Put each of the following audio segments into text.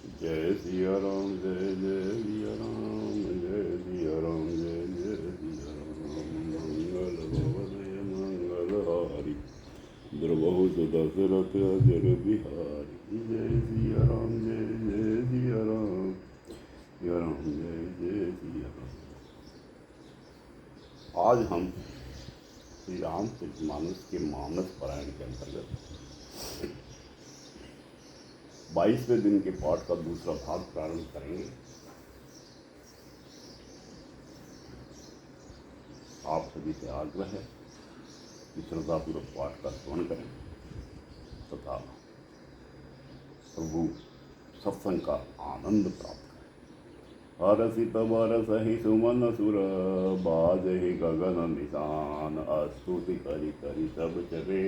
जय सिया राम जय जय सिया राम जय सिया राम जय जय सिया राम मंगल भवनय मंगल हारी द्रवहु दशरथ अजर बिहारी जय सिया राम जय जय सिया राम जय जय सिया राम। आज हम श्री रामचरितमानस के मानस पारायण के अंतर्गत 22वें दिन के पाठ का दूसरा भाग प्रारंभ करेंगे। आप सभी से आग्रह है कि श्रद्धापूर्वक पाठ का श्रवण करें तथा प्रभु सत्संग का आनंद प्राप्त करें। हरसित बरसहि सुमन सुर बाजहि गगन निशान स्तुति करि करि सब चले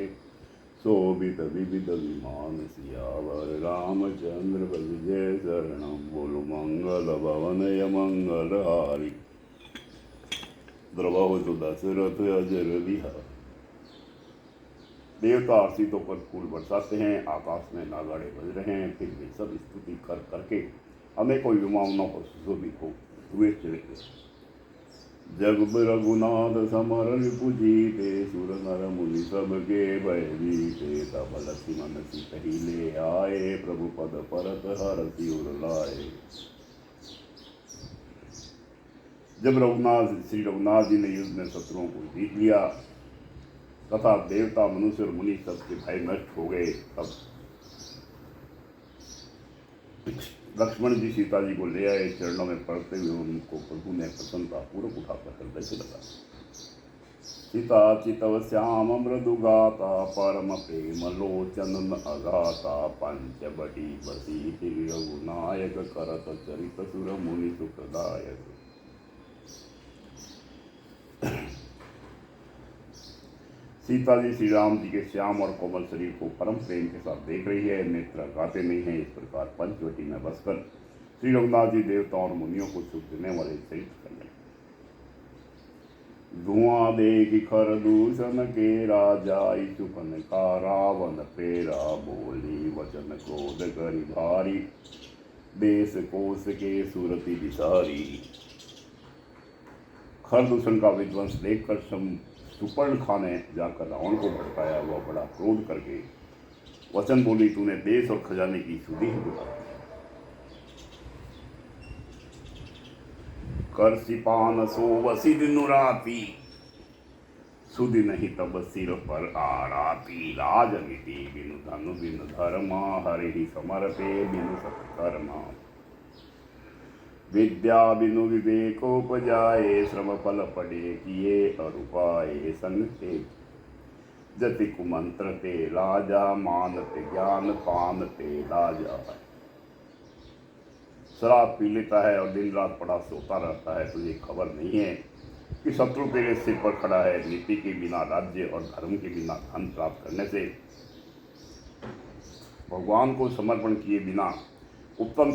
शोभित विविध विमान सियावर रामचंद्र बल जय शरणम बोलो मंगल भवनय मंगल हारी द्रवहु दशरथ अजर बिहारी। देवता आरसीतों पर फूल बरसाते हैं, आकाश में नागाड़े बज रहे हैं, फिर भी सब स्तुति कर करके अनेकों विमानों को सुशोभित हो हुए चले। जग रघुनाथ समर रिपुजीते सुर नर मुनि सब के भय बीते तब लक्ष्मण सीतहि ले आए प्रभु पद परत हरषि उर लाए। जब श्री रघुनाथ जी ने युद्ध में शत्रुओं को जीत लिया तथा देवता मनुष्य और मुनि सबके भय नष्ट हो गए, तब लक्ष्मण जी सीता जी को ले आए। चरणों में पड़ते हुए उनको प्रभु ने प्रसन्नता पूर्वक उठाकर हृदय से लगा। सीता चितव श्याम मृदु गाता परम प्रेम लोचन अगाता पंचवटी बसी रघुनायक करत चरित सुर मुनि सुखदायक। सीता जी श्री राम जी के श्याम और कोमल शरीर को परम प्रेम के साथ देख रही है, नेत्र गाते नहीं है। इस प्रकार पंचवटी में बसकर श्री रघुनाथ जी देवताओं और मुनियों को सुख देने वाले चरित्र कर रहे। धुआं देखि खर दूषण के राजा चुपन का रावण प्रेरा बोली वचन क्रोध करि भारी देश कोश के सुरति विसारी। खर दूषण का विध्वंस देखकर सुपर्णखा ने जाकर रावण को भड़काया। वह बड़ा क्रोध करके वचन बोली, तूने देश और खजाने की सुधि ही बुला दी। कर सिपान सो वसी दिन राती सुधि नहीं तब सिर पर आराती। राजनीति बिनु धनु बिनु धर्मा हरि ही समर्पे बिनु सत्कर्मा। विद्या बिनु विवेकोपजाए श्रम फल पड़े किए अरुपाए। संग ते जति कुमंत्र ते लाजा मानते ज्ञान पान ते लाजा। शराब पी लेता है और दिन रात पड़ा सोता रहता है, तुझे खबर नहीं है कि शत्रु तेरे सिर पर खड़ा है। नीति के बिना राज्य और धर्म के बिना धन प्राप्त करने से, भगवान को समर्पण किए बिना उत्तम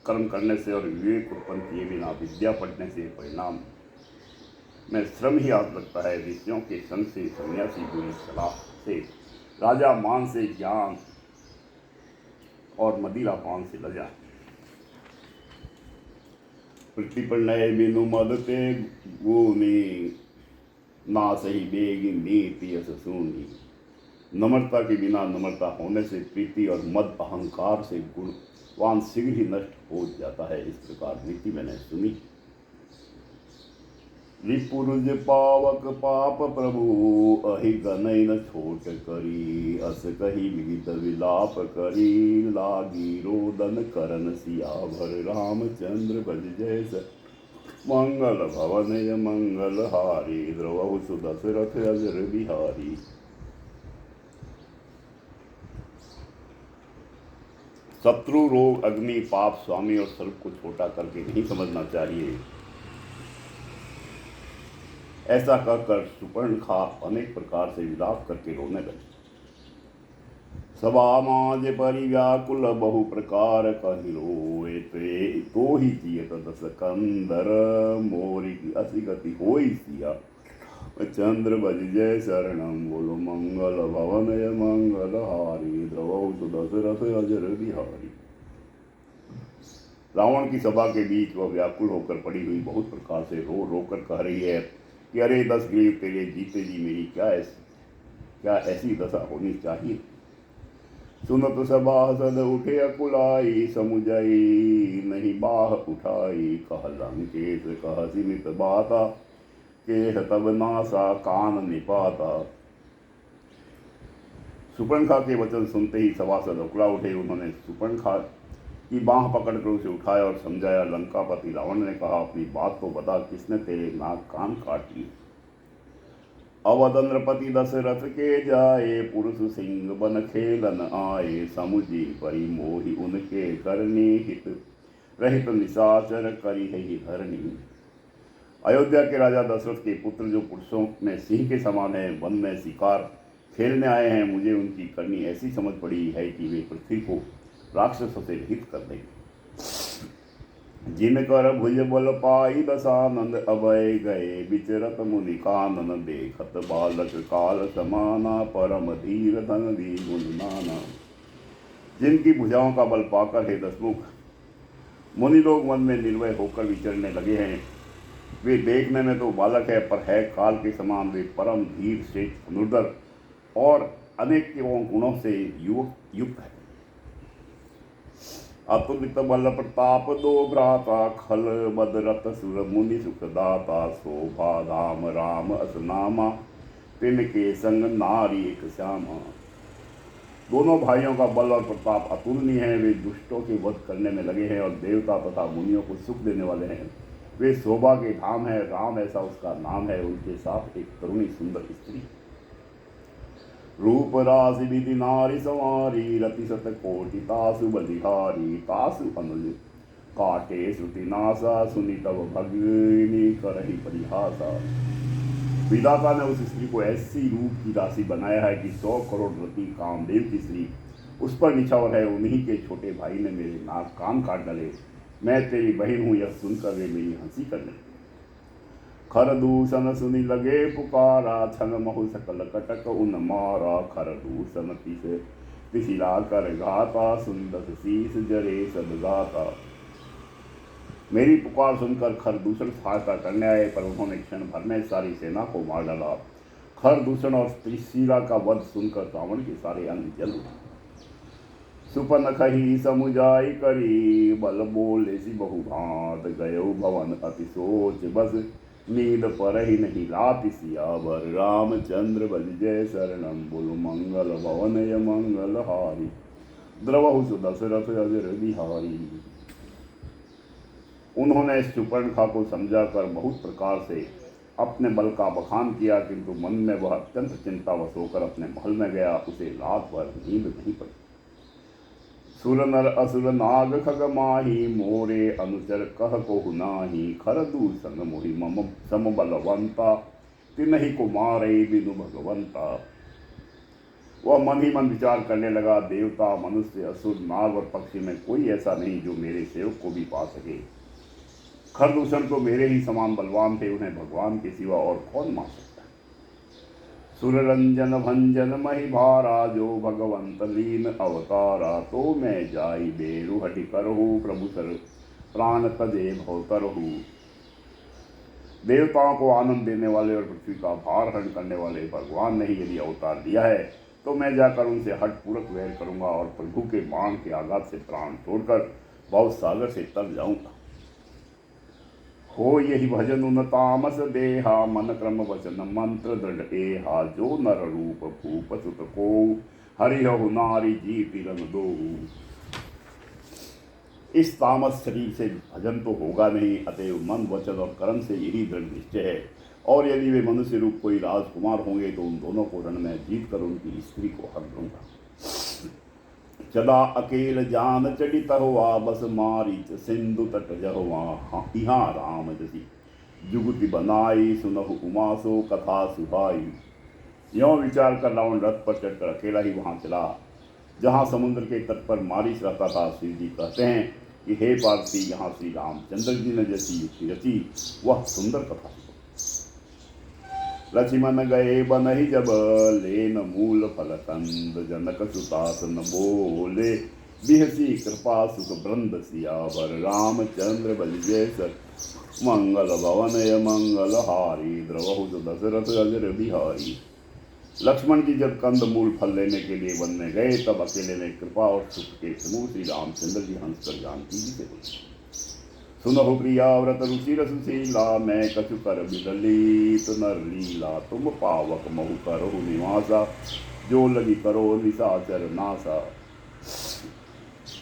कर्म करने से और विवेक उत्पन्न किए बिना विद्या पढ़ने से परिणाम में श्रम ही याद लगता है। ऋषियों के संग से, सन्यासी बुरी सलाह से, राजा मान से ज्ञान और मदिरा पान से लजा। पृथ्वी पर नए बिनु मदते गुनी ना सही बेगी नीति यस सुनी। नम्रता के बिना नम्रता होने से प्रीति और मद अहंकार से गुणवान शीघ्र ही नष्ट हो जाता है। इस प्रकार नीति मैंने सुनी। रिपुरुज पावक पाप प्रभु अहि गनय न छोट करी। अस कही विविध विलाप करी लागी रोदन करन सियावर रामचंद्र बज जय मंगल भवनय मंगल हारी द्रवहु दशरथ अजर बिहारी। शत्रु रोग अग्नि पाप स्वामी और सर्प को छोटा करके नहीं समझना चाहिए। ऐसा कहकर सुपर्णखा अनेक प्रकार से विलाप करके रोने लगी। सभा माज परि व्याकुल बहु प्रकार कहि रोए तो ही जियत दस कंदर मोरी की असी गति होई सिया चंद्र बज जय शरणम बोलो मंगल भवनय मंगल हारी द्रवहु दशरथ अजर बिहारी। रावण की सभा के बीच वह व्याकुल होकर पड़ी हुई बहुत प्रकार से रो रो कर कह रही है कि अरे 10 ग्रीव तेरे जीते जी मेरी क्या ऐसी दशा होनी चाहिए। सुनत सभासद उठे अकुलाई, समुझई नहीं बाह उठाई। कह लंकेश कह सीमित बाता, केह तब नासा कान निपाता। सुपर्णखा के वचन सुनते ही सभासद उकला उठे। उन्होंने सुपर्णखा की बाह पकड़कर उसे उठाया और समझाया। लंकापति रावण ने कहा, अपनी बात को बता, किसने तेरे नाक कान काट लिए। अवदंद्रपति दशरथ के जाए, पुरुष सिंह बन खेलन आए। समुझी परिमोहि उनके करनी, हित रहित निशाचर करी ही धरनी। अयोध्या के राजा दशरथ के पुत्र जो पुरुषों में सिंह के समान है, वन में शिकार खेलने आए हैं, मुझे उनकी करनी ऐसी समझ पड़ी है कि वे पृथ्वी को राक्षसों से रहित कर देंगे। जिनकर भुज बल पाई दशानंद, अभय गए विचरत मुनि कानन। देखत बालक काल समाना, परम धीर धन दी गुण नाना। जिनकी भुजाओं का बल पाकर हे दशमुख मुनि लोग मन में निर्भय होकर विचरने लगे हैं, वे देखने में तो बालक है, पर है काल के समान। वे परम धीर श्रेष्ठ अनुर्धर और अनेक गुणों से युक्त है। अतुलित बल प्रताप दो भ्राता, खल बदरत सुर मुनि सुखदाता। शोभा धाम राम असनामा, तिनके संग नारी एक श्यामा। दोनों भाइयों का बल और प्रताप अतुलनीय है। वे दुष्टों के वध करने में लगे हैं और देवता तथा मुनियों को सुख देने वाले हैं। वे शोभा के धाम है, राम ऐसा उसका नाम है। उनके साथ एक तरुणी सुंदर स्त्री। रूप राशि विधि नारी संवारी, रति सत कोटि तासु बलिहारी। तासु अनुज काटे श्रुति नासा, सुनी तब भगिनी करहि परिहासा। विधाता ने उस स्त्री को ऐसी रूप की राशि बनाया है कि 100 करोड़ रति कामदेव की स्त्री उस पर निछावर है। उन्हीं के छोटे भाई ने मेरे नाक कान काट डाले। मैं तेरी बहन हूँ, यह सुनकर वे मेरी हंसी करने लगे। खर दूषण सुनि लगे पुकारा, छन महु सकल कटक उन मारा। खर दूषण तिसिला कर घाता, सुंदर शीस जरे सदगाता। मेरी पुकार सुनकर खर दूषण सहायता करने आए, पर उन्होंने क्षण भर में सारी सेना को मार डाला। खर दूषण और त्रिशिला का वध सुनकर रावण के सारे अंग जल उठे। सुपनखहि समुझाई करी, बल बोले सी बहुभांत। गयो भवन अति सोच बस, नींद पर ही नहीं लाति सियावर। रामचंद्र बल जय शरणम, बुल मंगल भवन य मंगल हारी। द्रवहु सुदशरथ अजर बिहारी। उन्होंने सुपर्णखा को समझाकर बहुत प्रकार से अपने बल का बखान किया, किंतु मन में वह अत्यंत चिंतावश होकर अपने महल में गया। उसे रात भर नींद नहीं पड़ी। सुर नर असुर नाग खग माही, मोरे अनुचर कह कोहु नाही। खर दूषण मोहि मम सम बलवंता, तिनहि को मारे बिनु भगवंता। वह मन ही मन विचार करने लगा, देवता मनुष्य असुर नाग और पक्षी में कोई ऐसा नहीं जो मेरे सेवक को भी पा सके। खरदूषण तो मेरे ही समान बलवान थे, उन्हें भगवान के सिवा और कौन मार सकता। सुररंजन भंजन मही भारा, जो भगवंत लीन अवतारा। तो मैं जाई बेरु हटि करहु, प्रभु सर प्राण तजे भवतरहु। देवताओं को आनंद देने वाले और पृथ्वी का भार हरण करने वाले भगवान ने ही यदि अवतार लिया है, तो मैं जाकर उनसे हठपूर्वक वैर करूंगा और प्रभु के बाण के आघात से प्राण छोड़कर भव सागर से तर जाऊंगा। हो यही भजन उन तामस देहा, मन क्रम वचन मंत्र दृढ़ एहा। जो नर रूप भूप सुत को, हरिहु नारी जीति रन दो। इस तामस शरीर से भजन तो होगा नहीं, अतएव मन वचन और कर्म से यही दृढ़ निश्चय है। और यदि वे मनुष्य रूप कोई राजकुमार होंगे, तो उन दोनों को रण में जीत कर उनकी स्त्री को हर लूंगा। चला अकेल जान चढ़ित हुआ, बस मारीच सिंधु तट जहुआ। यहाँ राम जसी जुगति बनाई, सुनहु उमा सो कथा सुहाई। यों विचार कर रावण रथ पर चढ़कर अकेला ही वहाँ चला, जहाँ समुद्र के तट पर मारीच रहता था। श्री जी कहते हैं कि हे पार्थी, यहाँ श्री रामचंद्र जी ने जैसी युक्ति रची, वह सुंदर कथा। लक्ष्मण गए बनहि जब, लेन मूल फल कंद। जनक सुतासन बोले, बिहसी कृपा सुख ब्रंद सियावर रामचंद्र बल जय सर मंगल भवनय मंगल हारी द्रवहु दशरथ अजर बिहारी। लक्ष्मण जी जब कंद मूल फल लेने के लिए वन में गए तब अकेले में कृपा और सुख के समूह श्री रामचंद्र जी हंस कर जानकी जी से बोले, सुनहु प्रिया व्रत रुचि रसशीला मैं कछु कर बिदलित नर लीला तुम पावक महु करहु निवासा जो लगी करो निशाचर नासा।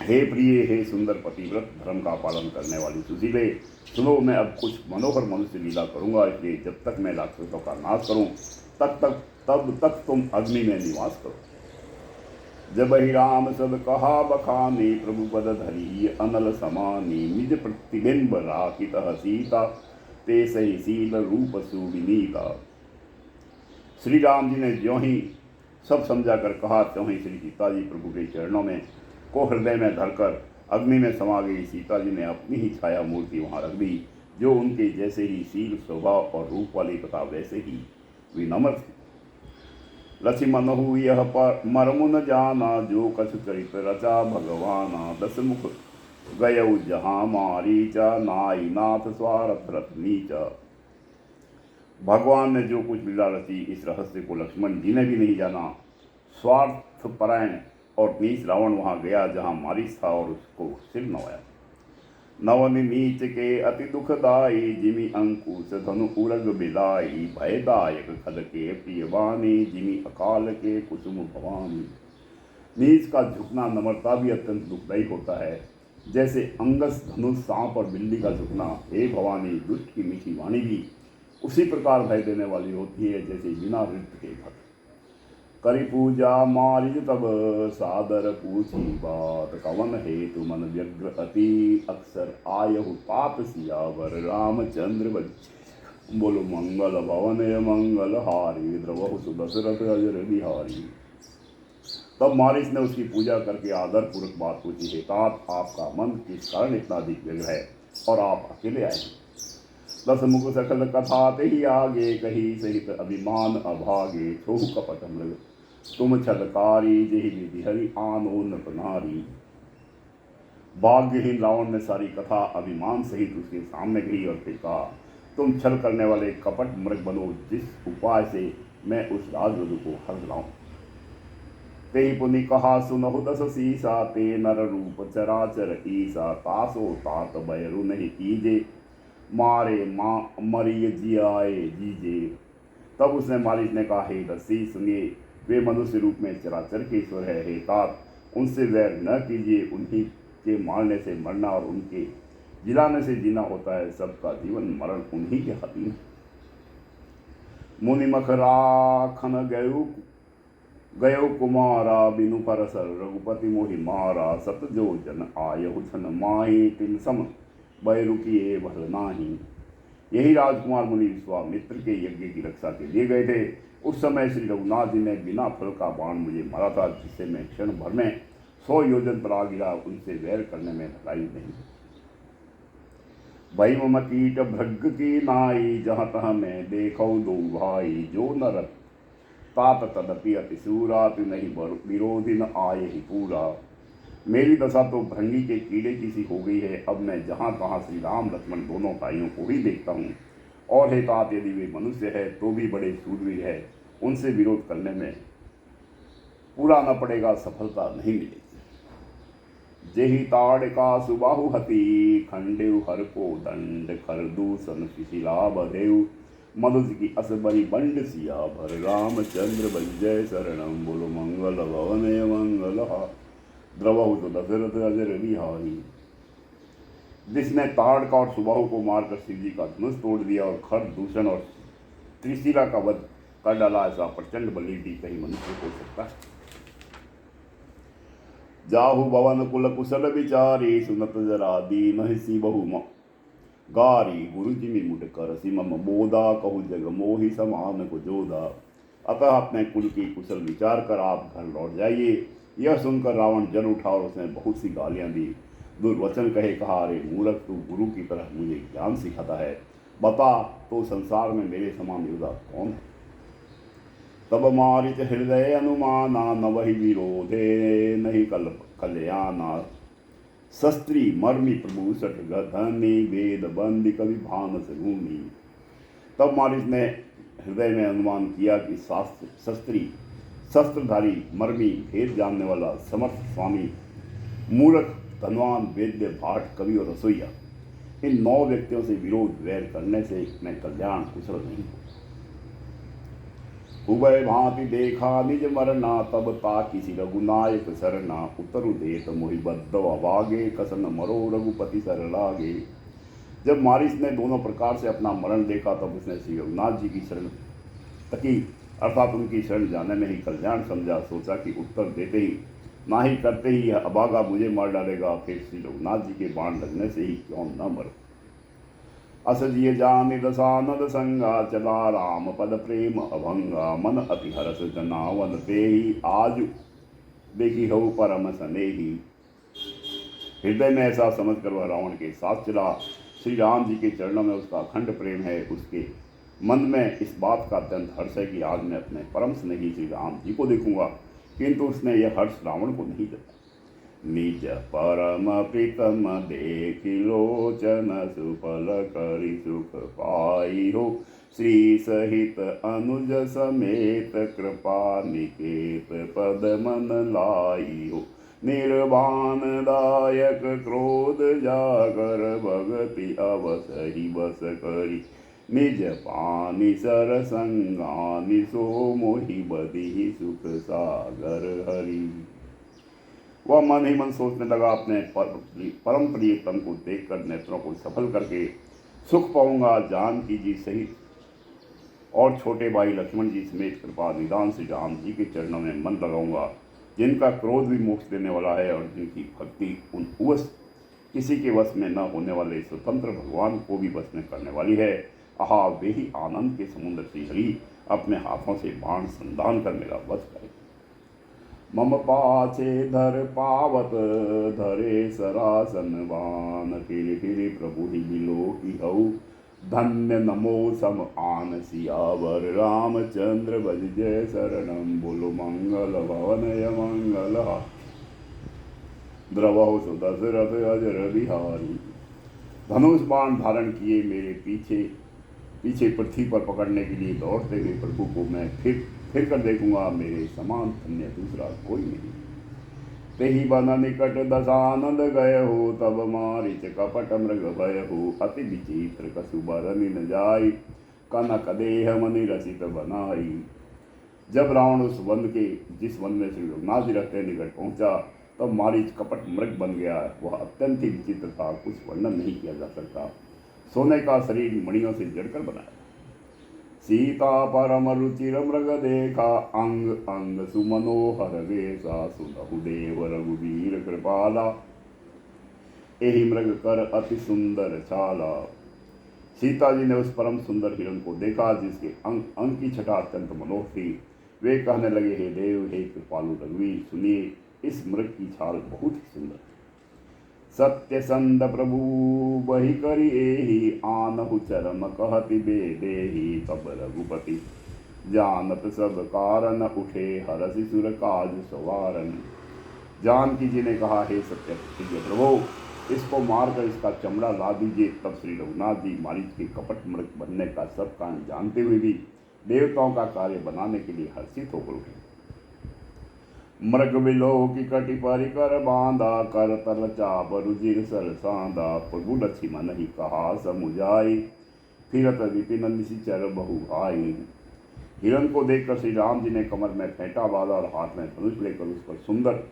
हे प्रिय, हे सुंदर पतिव्रत धर्म का पालन करने वाली सुशीले, सुनो मैं अब कुछ मनोहर मनुष्य लीला करूंगा, इसलिए जब तक मैं राक्षसों का नाश करूं तब तक तुम अग्नि में निवास करो। जब ही राम सब कहा बखानी प्रभु पद धरी अनल समानी निज प्रतिबिंब राखित सीता ते सही शील रूप सुविनीता। श्री राम जी ने ज्यों ही सब समझा कर कहा त्यों ही श्री सीता जी प्रभु के चरणों में को हृदय में धरकर अग्नि में समा गई। सीता जी ने अपनी ही छाया मूर्ति वहाँ रख दी, जो उनके जैसे ही शील स्वभाव और रूप वाली तथा वैसे ही विनम्र थी। लक्ष्मणहु यह पर मर्म न जाना जो कछु चरित रचा भगवाना। दस मुख गयउ जहाँ मारीचा नाई नाथ स्वारथ रथ नीचा। भगवान ने जो कुछ लीला रची इस रहस्य को लक्ष्मण जी ने भी नहीं जाना। स्वार्थ परायण और नीच रावण वहाँ गया जहाँ मारीच था और उसको सिर नवाया। नवन नीच के अति दुखदाई जिमि अंकुश धनु उरग बिलाई भयदायक खद के प्रियवानी जिमि अकाल के कुसुम भवानी। नीच का झुकना नम्रता भी अत्यंत दुखदायी होता है, जैसे अंगस धनुष सांप और बिल्ली का झुकना। हे भवानी, दुष्ट की मीठी वाणी भी उसी प्रकार भय देने वाली होती है जैसे बिना ऋत के भक्त। करी पूजा मारिज तब सादर पूछी बात कवन हेतु मन व्यग्र अति अक्सर आयहु तात सियावर रामचंद्र बच्चे बोलो मंगल भवन मंगल हारी द्रवहु दशरथ अजर बिहारी। तब मारिच ने उसकी पूजा करके आदर पूर्वक बात पूछी, हे तात, आपका मन किस कारण इतना अधिक व्यग्र है और आप अकेले आए हैं। दस मुख सकल कथा ते ही आगे कही सहित अभिमान अभागे छोहु कपट मृग तुम छलकारी जेहि विधि हरि आनो नृप नारी। भाग्यहीन रावण ने सारी कथा अभिमान सहित उसके सामने कही और फिर कहा, तुम छल करने वाले कपट मृग बनो, जिस उपाय से मैं उस राजवधु को हर लाऊं। ते पुनि कहा सुनहु दस सीसा ते नर रूप चराचर ईसा तासो तात बैरु नहीं कीजे मारे मरिय जियाए जीजे। तब उसने मालिक ने कहा, हे दसी सुनिए, वे मनुष्य रूप में चराचर के ईश्वर है। हे तात, उनसे वैर न कीजिए, उन्हीं के मारने से मरना और उनके जिलाने से जीना होता है। सबका जीवन मरण उन्हीं के हाथ में। मुनि मख राखन गयो कुमारा बिनु परसर रघुपति मोहि मारा। सत जो जन आयहु छन माही तिन सम बैरु किए भल नाही। यही राजकुमार मुनि विश्वामित्र के यज्ञ की रक्षा के लिए गए थे। उस समय श्री रघुनाथ जी ने बिना फल का बाण मुझे मारा था, जिससे मैं क्षण भर में 100 योजन पर आ गिरा। उनसे वैर करने में भलाई नहीं। भई मम कीट भृग की नाई जहाँ तहाँ मैं देखौ दो भाई। जो न रत तात तदपि अतिशूरा तु नहीं विरोधी न आये ही पूरा। मेरी दशा तो भृंगी के कीड़े की सी हो गई है। अब मैं जहाँ तहाँ श्री राम लक्ष्मण दोनों भाइयों को ही देखता हूँ। और हे तात, यदि वे मनुष्य है तो भी बड़े शूरवीर है, उनसे विरोध करने में पूरा न पड़ेगा, सफलता नहीं मिलेगी। जेहि ताड़का सुबाहु हति खंडेव हर को दंड खर दूषण शिशिला बधेव मनुज की असबरी बंड सिया भर रामचंद्र बंजय शरणम बोलो मंगल भवन मंगल द्रवहु तो दशरथ अजर बिहारी। जिसने ताड़का और सुबाहु को मारकर शिव जी का धनुष तोड़ दिया और खर दूषण और त्रिशिला का वध कर डाला, ऐसा प्रचंड बलिष्ठ कहीं मनुष्य हो सकता है। जाहु भवन कुल कुशल विचारी सुनत जरा दीन हिसी बहु गारी। गुरु जी में मुट कर सिमम बोधा कहु जग मोहि समान को जोधा। अतः अपने कुल की कुशल विचार कर आप घर लौट जाइए। यह सुनकर रावण जल उठा और उसने बहुत सी गालियां दी, दुर्वचन कहे, कहा, अरे मूर्ख, तू गुरु की तरह मुझे ज्ञान सिखाता है। बता तो संसार में मेरे समान योद्धा कौन है। तब मारिच हृदय अनुमाना न वही विरोधे नहीं कल्याणा शस्त्री मर्मी प्रभु सठ गधनी वेद बंदी कवि भानस भूमि। तब मारिस ने हृदय में अनुमान किया कि शास्त्र शस्त्री शस्त्रधारी मर्मी भेद जानने वाला समर्थ स्वामी मूर्ख धनवान वेद्य भाट कवि और रसोईया, इन 9 व्यक्तियों से विरोध वैर करने से मैं कल्याण कुशल नहीं हूँ। उभय भांति देखा निज मरना तब ताकि रघुनायक सरना उतरु देत मोहि बद्ध अभागे कसन मरो रघुपति सर लागे। जब मारिस ने दोनों प्रकार से अपना मरण देखा तब उसने श्री रघुनाथ जी की शरण तकी अर्थात उनकी शरण जाने में ही कल्याण समझा। सोचा कि उत्तर देते ही ना ही करते ही यह अभागा मुझे मार डालेगा, फिर श्री रघुनाथ जी के बाण लगने से ही क्यों न मर। असजिय जानि दशानद संगा चला राम पद प्रेम अभंगा मन अति हरस जनावन ते ही आजु देखी हो परम स्नेही। हृदय में ऐसा समझकर वह रावण के साथ चला। श्री राम जी के चरणों में उसका अखंड प्रेम है। उसके मन में इस बात का अत्यंत हर्ष है कि आज मैं अपने परम स्नेही श्री राम जी को देखूंगा, किंतु उसने यह हर्ष रावण को नहीं दिया। निज परम प्रीतम देखि लोचन सुफल करि सुख पाई हो, श्री सहित अनुज समेत कृपा निकेत पद मन लाई हो। निर्वाण दायक क्रोध जागर भगति अवसरि बस करी, निज पानी सर संगानि सो मोहि बदी सुख सागर हरि। वह मन ही मन सोचने लगा, अपने परम प्रियतम को देखकर नेत्रों को सफल करके सुख पाऊंगा। जानकी जी सहित और छोटे भाई लक्ष्मण जी समेत कृपा निदान श्री राम जी के चरणों में मन लगाऊंगा, जिनका क्रोध भी मोक्ष देने वाला है और जिनकी भक्ति उन उवस किसी के वश में न होने वाले स्वतंत्र भगवान को भी वश में करने वाली है। आहा, वे ही आनंद के समुद्र श्री हरि अपने हाथों से बाण संधान कर मेरा वश करे। मम पाछे धर पावत धरे सरासन बान, फिर प्रभु ही बिलो की हऊ धन्य नमो सम आन सियावर। रामचंद्र भज जय शरणम, बोलो मंगल भवन मंगल द्रवहु सुदशरथ अजर बिहारी। धनुष बाण धारण किए मेरे पीछे पीछे पृथ्वी पर पकड़ने के लिए दौड़ते हुए प्रभु को मैं फिर कर देखूंगा, मेरे समान धन्य दूसरा कोई नहीं। तेहि बन निकट दशानंद गए हो, तब मारिच कपट मृग भय हो। अति विचित्र कसु बरनि न जाई, कनक देह मनि रसित बनाई। जब रावण उस वन के जिस वन में श्री रघुनाथ जी रहते निकट पहुंचा, तब मारिच कपट मृग बन गया। वह अत्यंत ही विचित्र था, कुछ वर्णन नहीं किया जा सकता। सोने का शरीर मणियों से जड़कर बनाया। सीता परम रुचिर मृग देखा, अंग अंग सुमनोहर वेशा। सुनहु देव रघुवीर कृपाला, एहि मृग कर अति सुंदर छाला। सीता जी ने उस परम सुंदर हिरण को देखा, जिसके अंग अंग की छटा अत्यंत मनोहर थी। वे कहने लगे, हे देव, हे कृपालु रघुवीर, सुनिए, इस मृग की छाल बहुत ही सुंदर। सत्य संद प्रभु बही करी एहि, आनहु चरम कहति बेदेहि। तब रघुपति जानत सब कारण, उठे हरसि सुर काज सवारन। जानकी जी ने कहा, हे सत्य प्रभु, इसको मारकर इसका चमड़ा ला दीजिए। तब श्री रघुनाथ जी मारीच के कपट मृग बनने का सब कारण जानते हुए भी देवताओं का कार्य बनाने के लिए हर्षित होकर उठे। मृग बिलो की कटि परिकर बांधा, कर तल चाप रुजिर सर सांदा। प्रभु लक्ष्मण ही कहा समुझाई, फिरत विपिन निशिचर बहु भाई। हिरण को देखकर श्री राम जी ने कमर में फेंटा बांधा और हाथ में धनुष लेकर उस पर सुंदर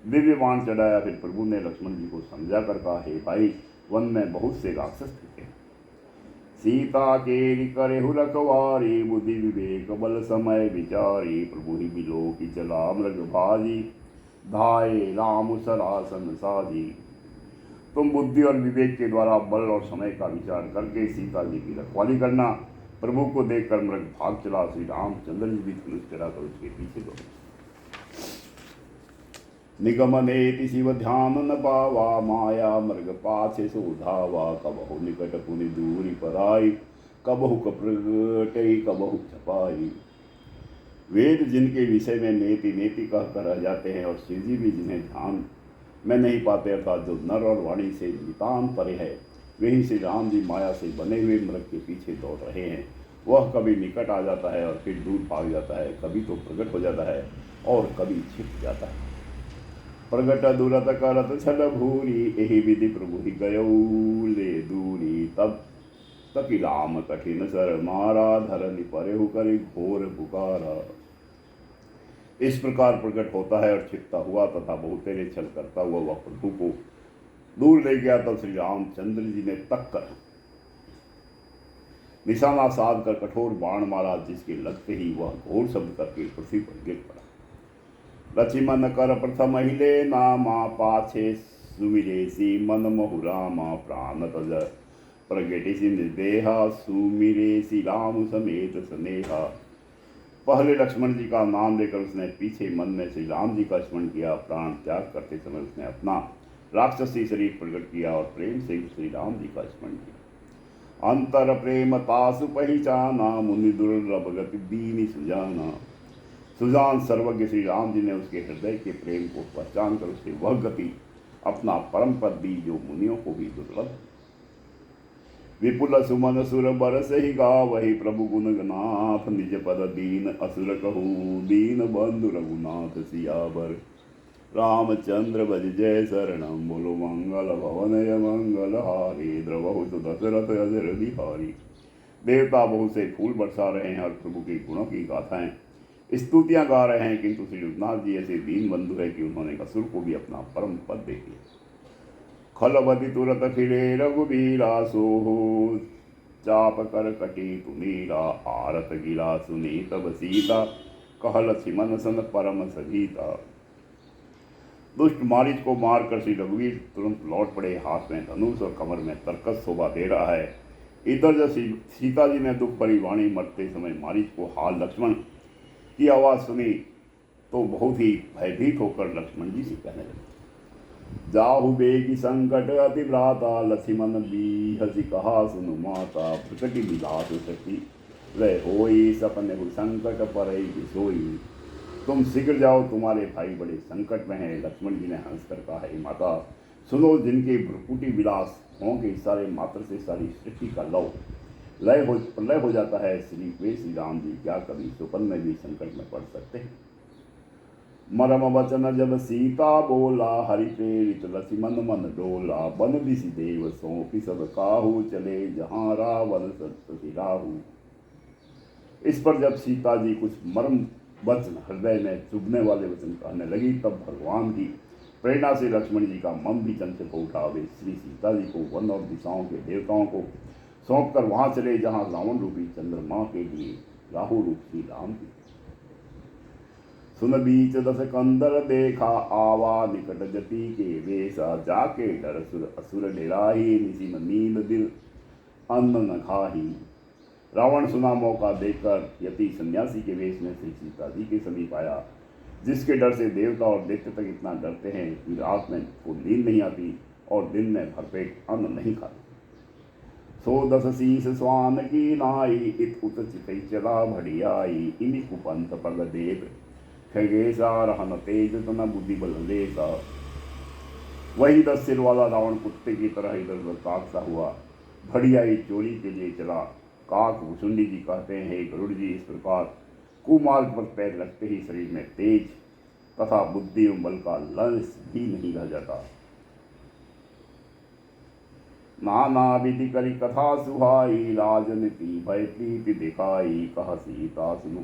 दिव्य बाण चढ़ाया। फिर प्रभु ने लक्ष्मण जी को समझा कर कहा, हे भाई, वन में बहुत से राक्षस थे। सीता के करेहु रखवारी, बुद्धि विवेक बल समय विचारी। प्रभु ही बिलो की चला मृग भाजी, धाये राम सरासन साजी। तुम बुद्धि और विवेक के द्वारा बल और समय का विचार करके सीता जी की रखवाली करना। प्रभु को देखकर मृग भाग चला। श्री रामचंद्र जी भी धनुष चढ़ाकर उसके पीछे दौड़े। निगमनेति शिव ध्यान न पावा, माया मृग पाछे सो धावा। कबहु निकट पुनि दूरी पराई, कबहु कपटई कबहु छपाई। वेद जिनके विषय में नेति नेति कहकर रह जाते हैं और शिव जी भी जिन्हें ध्यान मैं नहीं पाते, अर्थात जो नर और वाणी से नितांत परे है, वही श्री राम जी माया से बने हुए मृग के पीछे दौड़ रहे हैं। वह कभी निकट आ जाता है और फिर दूर भाग जाता है, कभी तो प्रकट हो जाता है और कभी छिप जाता है। प्रगट दूरत करत छल भूरी, एहि विधि प्रभु ही गयऊ ले दूरी। तब तकी राम कठिन सर मारा, धरनि परेहु करि घोर पुकारा। इस प्रकार प्रकट होता है और छिपता हुआ तथा बहुतेरे छल करता हुआ वह प्रभु को दूर ले गया। तब श्री रामचंद्र जी ने तक कर निशाना साध कर कठोर बाण मारा, जिसके लगते ही वह घोर शब्द करके पृथ्वी पर गिर पड़ा। लक्ष्मण कर प्रथम हिले नामा, पाछे सुमिरेसी मन महु रामा। प्राण तज प्रगटिसी निर्देहा, सुमिरेसी राम समेत स्नेहा। पहले लक्ष्मण जी का नाम लेकर उसने पीछे मन में श्री राम जी का स्मरण किया। प्राण त्याग करते समय उसने अपना राक्षसी शरीर प्रकट किया और प्रेम से श्री राम जी का स्मरण किया। अंतर प्रेम तासु पहचाना, मुनि दुर्लभ गति दीनी सुजाना। सुजान सर्वज्ञ श्री राम जी ने उसके हृदय के प्रेम को पहचान कर उसे वह गति अपना परम पद दी जो मुनियों को भी दुर्लभ। विपुल सुमन सुर बरस ही गा, वही प्रभु गुण गनाथ निज पद दीन। असुर कहू दीन बंधु रघुनाथ सियावर, रामचंद्र भज जय शरणम। बोलो मंगल भवन य मंगल हारी, द्रवहु तो दशरथ अजर बिहारी। देवता बहुत से फूल बरसा रहे हैं और प्रभु के गुणों की गाथाएं स्तुतियां गा रहे हैं, किंतु श्री रघुनाथ जी ऐसे दीन बंधु है कि उन्होंने असुर को भी अपना परम पद दे दिया। खलबदि तुरत फिरे रघुबीरा, सोहो चाप कर कटी तुमीरा। आरत गिला सुनी तब सीता, कहल सिमन सन परम सभीता। दुष्ट मारीच को मारकर श्री रघुवीर तुरंत लौट पड़े। हाथ में धनुष और कमर में तरकस शोभा दे रहा है। इधर जब सीता जी ने दुख भरी वाणी मरते समय मारीच को हाल लक्ष्मण की आवाज़ सुनी तो बहुत ही भयभीत होकर लक्ष्मण जी से कहने लगे, जाहु बेगी संकट अति भ्राता। लक्ष्मण भी हसी कहा सुनु माता, प्रकटि विलास सखी लय होई। सपने हुई संकट परई सोई। तुम शीघ्र जाओ, तुम्हारे भाई बड़े संकट में हैं। लक्ष्मण जी ने हंसकर कहा, हे माता सुनो, जिनके भ्रुकुटी विलास होंगे सारे मात्र से सारी सृष्टि का प्रलय हो जाता है। श्री राम जी क्या कभी सुपन में भी संकट में पड़ सकते हैं। मरम वचन जब सीता बोला, हरि प्रेरित लक्ष्मण मन डोला। बन बिसि देव सौंपि सब काहू, चले जहाँ रावण सत्पति राहु। इस पर जब सीता जी कुछ मर्म वचन हृदय में चुभने वाले वचन कहने लगी, तब भगवान की प्रेरणा से लक्ष्मण जी का मन भी चंचल हो उठा। वे श्री सीता जी को वन और दिशाओं के देवताओं को सौंप कर वहां चले जहां रावण रूपी चंद्रमा के लिए राहु रूप श्री राम जी। सुन बीच दस कंदर देखा, आवा निकट जति के वेशा। जाके डर सुर असुर डेराही, निशिम नींद दिल अन्न न खाही। रावण सुना मौका देखकर यति सन्यासी के वेश में श्री सीता जी के समीप आया, जिसके डर से देवता और दैत्य तक इतना डरते हैं कि रात में को नींद नहीं आती और दिन में भरपेट अन्न नहीं खाते। सो दस शीस स्वान की नाई, इत उत चितई चला भड़ियाई। इनि कुपंथ पग देव खगेशा, रहन तेज तन बुद्धि बल लेसा। वही 10 सिर वाला रावण कुत्ते की तरह इधर उधर ताकता हुआ भड़ियाई चोरी के लिए चला। काक भुसुंडी जी कहते हैं, हे गरुड़ जी, इस प्रकार कुमार्ग पर पैर रखते ही शरीर में तेज तथा बुद्धि एवं बल का लंस भी नहीं रह जाता। नाना विधि करी कथा सुहाई, राजनीति भय प्रीति दिखाई। कह सीता सुनु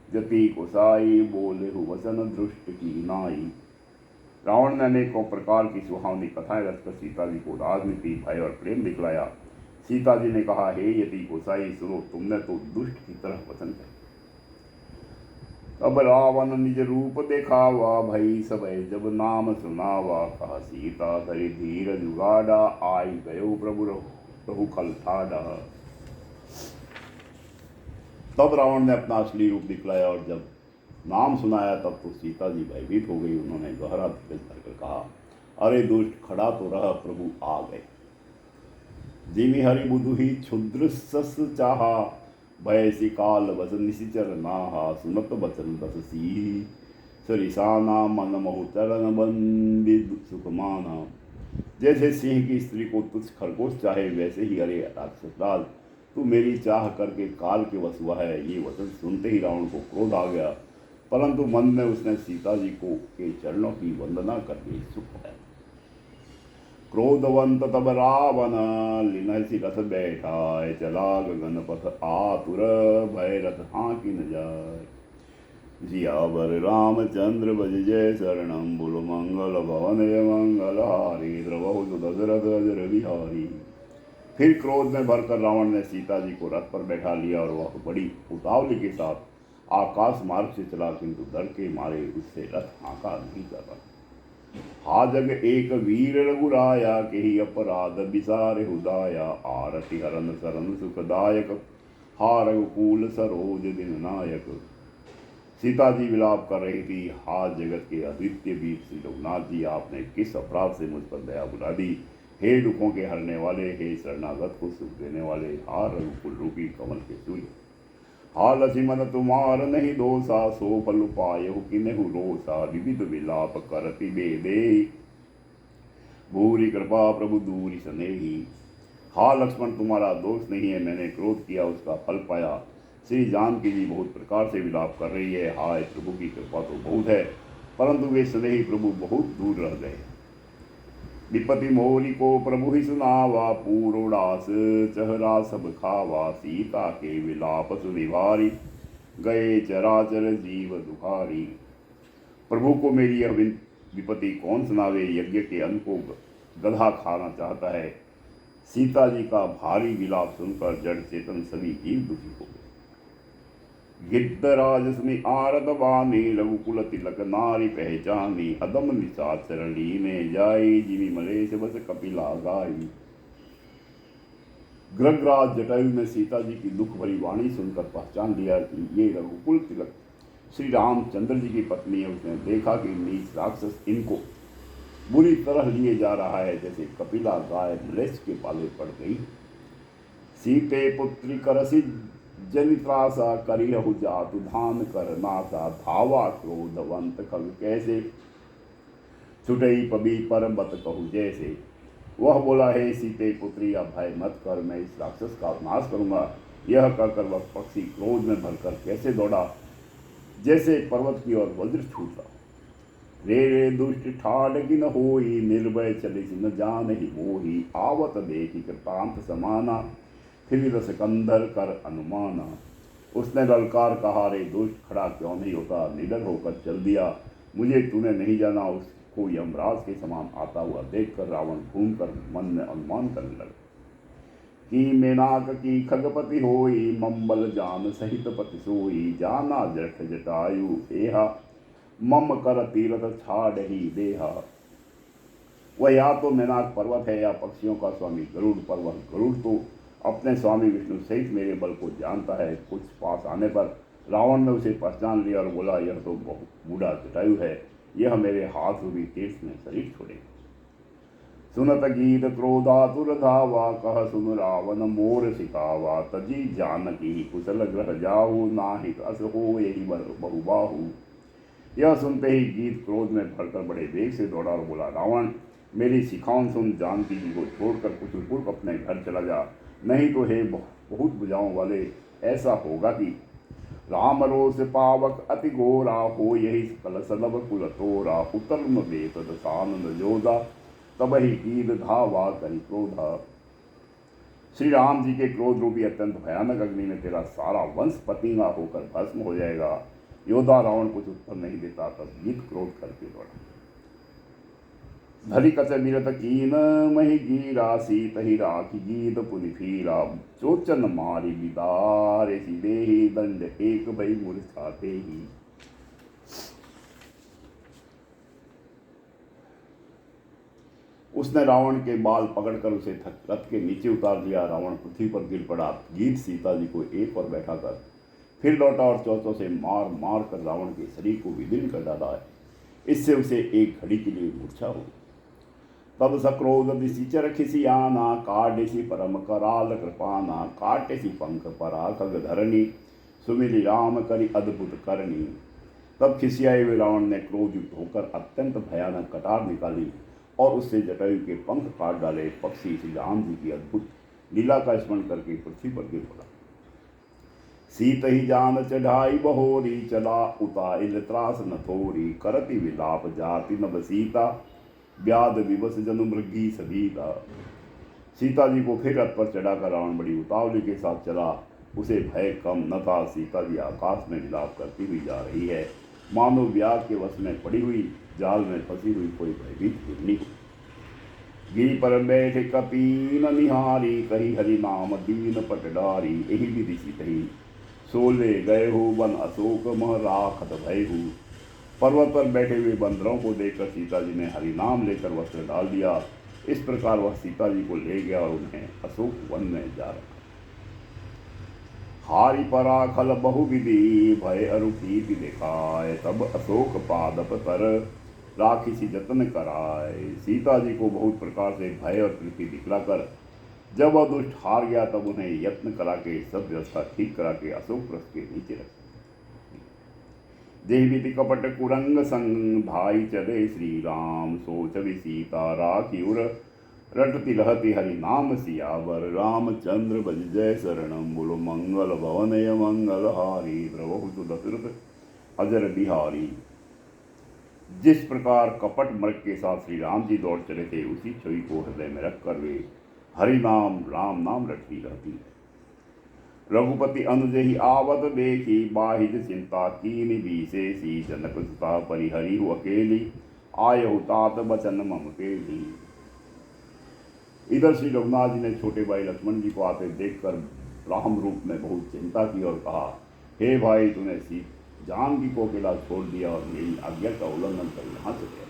जति कुसाई, बोले हु वचन दृष्ट की नाई। रावण ने अनेकों प्रकार की सुहावनी कथाएं रचकर सीता जी को राजनीति भय और प्रेम दिखलाया। सीता जी ने कहा, हे यति गोसाई सुनो, तुमने तो दुष्ट की तरह वचन कहा। तब रावण निज रूप देखावा, भई सबय जब नाम सुनावा। कहा सीता धरि धीर जुगाड़ा, आई गयो प्रभु रहु खल ठाड़ा। तब रावण ने अपना असली रूप दिखलाया और जब नाम सुनाया तब तो सीता जी भयभीत हो गई। उन्होंने गहरा धीरज धरकर कहा, अरे दुष्ट खड़ा तो रहा, प्रभु आ गए। जिमि हरि बुधु ही क्षुद्र सस चाहा, भय सी काल वचन निशिचर नाहा। सुनत वचन दस सी सरिसाना मन मोह चरण बंदी सुखमाना। जैसे सिंह की स्त्री को तुच्छ खरगोश चाहे, वैसे ही अरे राक्षसराज तू मेरी चाह करके काल के वश हुआ है। ये वचन सुनते ही रावण को क्रोध आ गया, परंतु मन में उसने सीता जी को के चरणों की वंदना करके सुख है। क्रोधवंत तब रावण लिनहि रथ बैठा, चला गगन पथ आतुर भय रथ हाँकी न जाय। जियावर रामचंद्र भज जय शरणम, बुल मंगल भवन मंगल हारी, द्रवहु दशरथ अजर बिहारी। फिर क्रोध में भरकर रावण ने सीता जी को रथ पर बैठा लिया और वह बड़ी उतावली के साथ आकाश मार्ग से चला, किंतु डर के मारे उससे रथ हाँका नहीं कर रहा। हा जग एक वीर रघुराया, के ही अपराध विसारे हुदाया, आरति हरन सरन सुखदायक, हा रघुकुल सरोज दिन नायक। सीता जी विलाप कर रही थी, हा जगत के अद्वितीय वीर श्री रघुनाथ जी, आपने किस अपराध से मुझ पर दया बुला दी। हे दुखों के हरने वाले, हे शरणागत को सुख देने वाले, हा रघुकुल रूपी कमल के सूर्य। हा लक्ष्मण तुम्हार नहीं दोषा, सो फल पायहु किन्हु रोषा, विविध विलाप करति बेदे, भूरी कृपा प्रभु दूरी सनेही। हा लक्ष्मण तुम्हारा दोष नहीं है, मैंने क्रोध किया उसका फल पाया। श्री जानकी जी बहुत प्रकार से विलाप कर रही है, हाय प्रभु की कृपा तो बहुत है, परंतु वे स्नेही प्रभु बहुत दूर रह गए। विपति मोरी को प्रभु ही सुनावा, पूर्णास चहरा सब खावा, सीता के विलाप सुनिवारी, गए चराचर जीव दुखारी। प्रभु को मेरी यह विपत्ति कौन सुनावे, यज्ञ के अन्न को गधा खाना चाहता है। सीता जी का भारी विलाप सुनकर जड़ चेतन सभी जीव दुखी हो गए। गिद्धराज सुनि आरत बानी, रघुकुल तिलक नारी पहचानी, अदम निशाचर लीने जाई, जिमी मलेश बस कपिला गाई। ग्रगराज जटायु ने सीता जी की दुख भरी वाणी सुनकर पहचान लिया कि ये रघुकुल तिलक श्री रामचंद्र जी की पत्नी है। उसने देखा कि नीच राक्षस इनको बुरी तरह लिए जा रहा है, जैसे कपिला गाय मलेश के पाले पड़ गई। सीते पुत्री करसी जनित्रासा, करिहु जातु धान कर नासा, धावा क्रोधवंत खग कैसे, छुटई पबी पर्वत कहु जैसे। वह बोला, हे सीते पुत्री अब भय मत कर, मैं इस राक्षस का नाश करूंगा। यह कहकर वह पक्षी क्रोध में भरकर कैसे दौड़ा, जैसे पर्वत की ओर वज्र छूटा। रे रे दुष्ट ठाड़ गिन होई, निर्भय चलिस न जान ही मोही, आवत देखी कृतांत समाना, फिर सिकंदर कर अनुमाना। उसने ललकार कहा, रे दुष्ट खड़ा क्यों नहीं होता, निडर होकर चल दिया, मुझे तूने नहीं जाना। उसको यमराज के समान आता हुआ देखकर रावण घूमकर मन में अनुमान करने लगा कि मेनाक की खगपति होई, मंबल जान सहित पति सोई, जाना जठ जटायु एहा, मम कर तीरथ छाड़ ही देहा। वह या तो मेनाक पर्वत है या पक्षियों का स्वामी गरुड़ पर्वत। गरुड़ तो अपने स्वामी विष्णु सहित मेरे बल को जानता है। कुछ पास आने पर रावण ने उसे पहचान लिया और बोला, यह तो बहुत बूढ़ा जटायु है, यह मेरे हाथ रूपी तीर्थ में शरीर छोड़े। सुनत गीत क्रोधातुर धावा, कह सुन रावण मोर सिखावा, तजी जानकी कुशल ग्रह जाऊ, नाहिक अस हो यही बहुबाहु। यह सुनते ही गीत क्रोध में भरकर बड़े वेग से दौड़ा और बोला, रावण मेरी सिखावन सुन, जानकी जी को छोड़कर कुशलपूर्वक अपने घर चला जा, नहीं तो हे बहुत बुझाओं वाले ऐसा होगा कि राम रोष पावक अति घोरा, हो यही कलसलभ कुल तोरा, उतर्म बेत दसानंद जोधा, तब ही गीत धावा करी क्रोधा। श्री राम जी के क्रोध रूपी अत्यंत भयानक अग्नि में तेरा सारा वंश पतिंगा होकर भस्म हो जाएगा। योद्धा रावण कुछ उत्तर नहीं देता, तब गीत क्रोध करके दौड़ा। धरी कच बिरत कीन मही गीरा, सीत ही राखी गीत पुनि फीरा, चोचन मारी बिदारे सीधे ही, दंड एक भई मूर्छाते ही। उसने रावण के बाल पकड़कर उसे रथ के नीचे उतार दिया। रावण पृथ्वी पर गिर पड़ा। गीत सीता जी को एक और बैठा कर फिर लौटा और चौथों से मार मार कर रावण के शरीर को विदीर्ण कर डाला है। इससे उसे एक घड़ी के लिए मूर्छा हो। तब सक्रोध दिशिचर खिसियाना, काटेसी परम कराल कृपाना, काटेसी पंख परा खग धरणी, सुमिरि राम करि अद्भुत करनी। तब खिसियाए हुए रावण ने क्रोधयुक्त होकर अत्यंत भयानक कटार निकाली और उससे जटायु के पंख काट डाले। पक्षी श्री राम जी की अद्भुत लीला का स्मरण करके पृथ्वी पर गिर पड़ा। सीत ही जान चढ़ाई बहोरी, चला उताइल त्रास न थोरी, करति विलाप जाति न बसीता, व्याध विवश जनु मृगी सभीता। सीता जी को फिर रथ पर चढ़ाकर रावण बड़ी उतावली के साथ चला। उसे भय कम न था। सीता जी आकाश में विलाप करती हुई जा रही है, मानो व्याध के वश में पड़ी हुई जाल में फंसी हुई कोई भयभीत हिरनी। गिरि पर बैठे कपीन निहारी, कही हरि नाम दीन पटडारी, यही विधि सीतही सोले गए हो वन अशोक मह राखत भय हो। पर्वत पर बैठे हुए बंदरों को देखकर सीता जी ने हरि नाम लेकर वस्त्र डाल दिया। इस प्रकार वह सीता जी को ले गया और उन्हें अशोक वन में जा रखा। हारि पराखल बहुविधि, भय अरु प्रीति दिखाए, तब अशोक पादप तर राखिसी जतन कराए। सीता जी को बहुत प्रकार से भय और प्रीति दिखलाकर जब वह दुष्ट हार गया, तब उन्हें यत्न करा के सब व्यवस्था ठीक करा के अशोक वृक्ष के नीचे रख। देवी कपट कुरंग संग, भाई चले श्री राम, सोच भी सीता राखी उर, रटती रहती हरि नाम सियावर। रामचंद्र बज जय शरणम, बोलो मंगल भवनय मंगल हारी, द्रवहु दशरथ अजर बिहारी। जिस प्रकार कपट मृग के साथ श्री राम जी दौड़ चले थे, उसी छवि को हृदय में रखकर वे हरि नाम राम नाम रटती रहती। रघुपति अनुज ही आवत देखी, बाहिज चिंता कीन विशेषी, जनक सुता परिहरी हु अकेली, आयहु तात बचन मम केली। इधर श्री रघुनाथ जी ने छोटे भाई लक्ष्मण जी को आते देखकर राम रूप में बहुत चिंता की और कहा, हे भाई, तूने जानकी को अकेला छोड़ दिया और मेरी आज्ञा का उल्लंघन कर यहाँ से गया।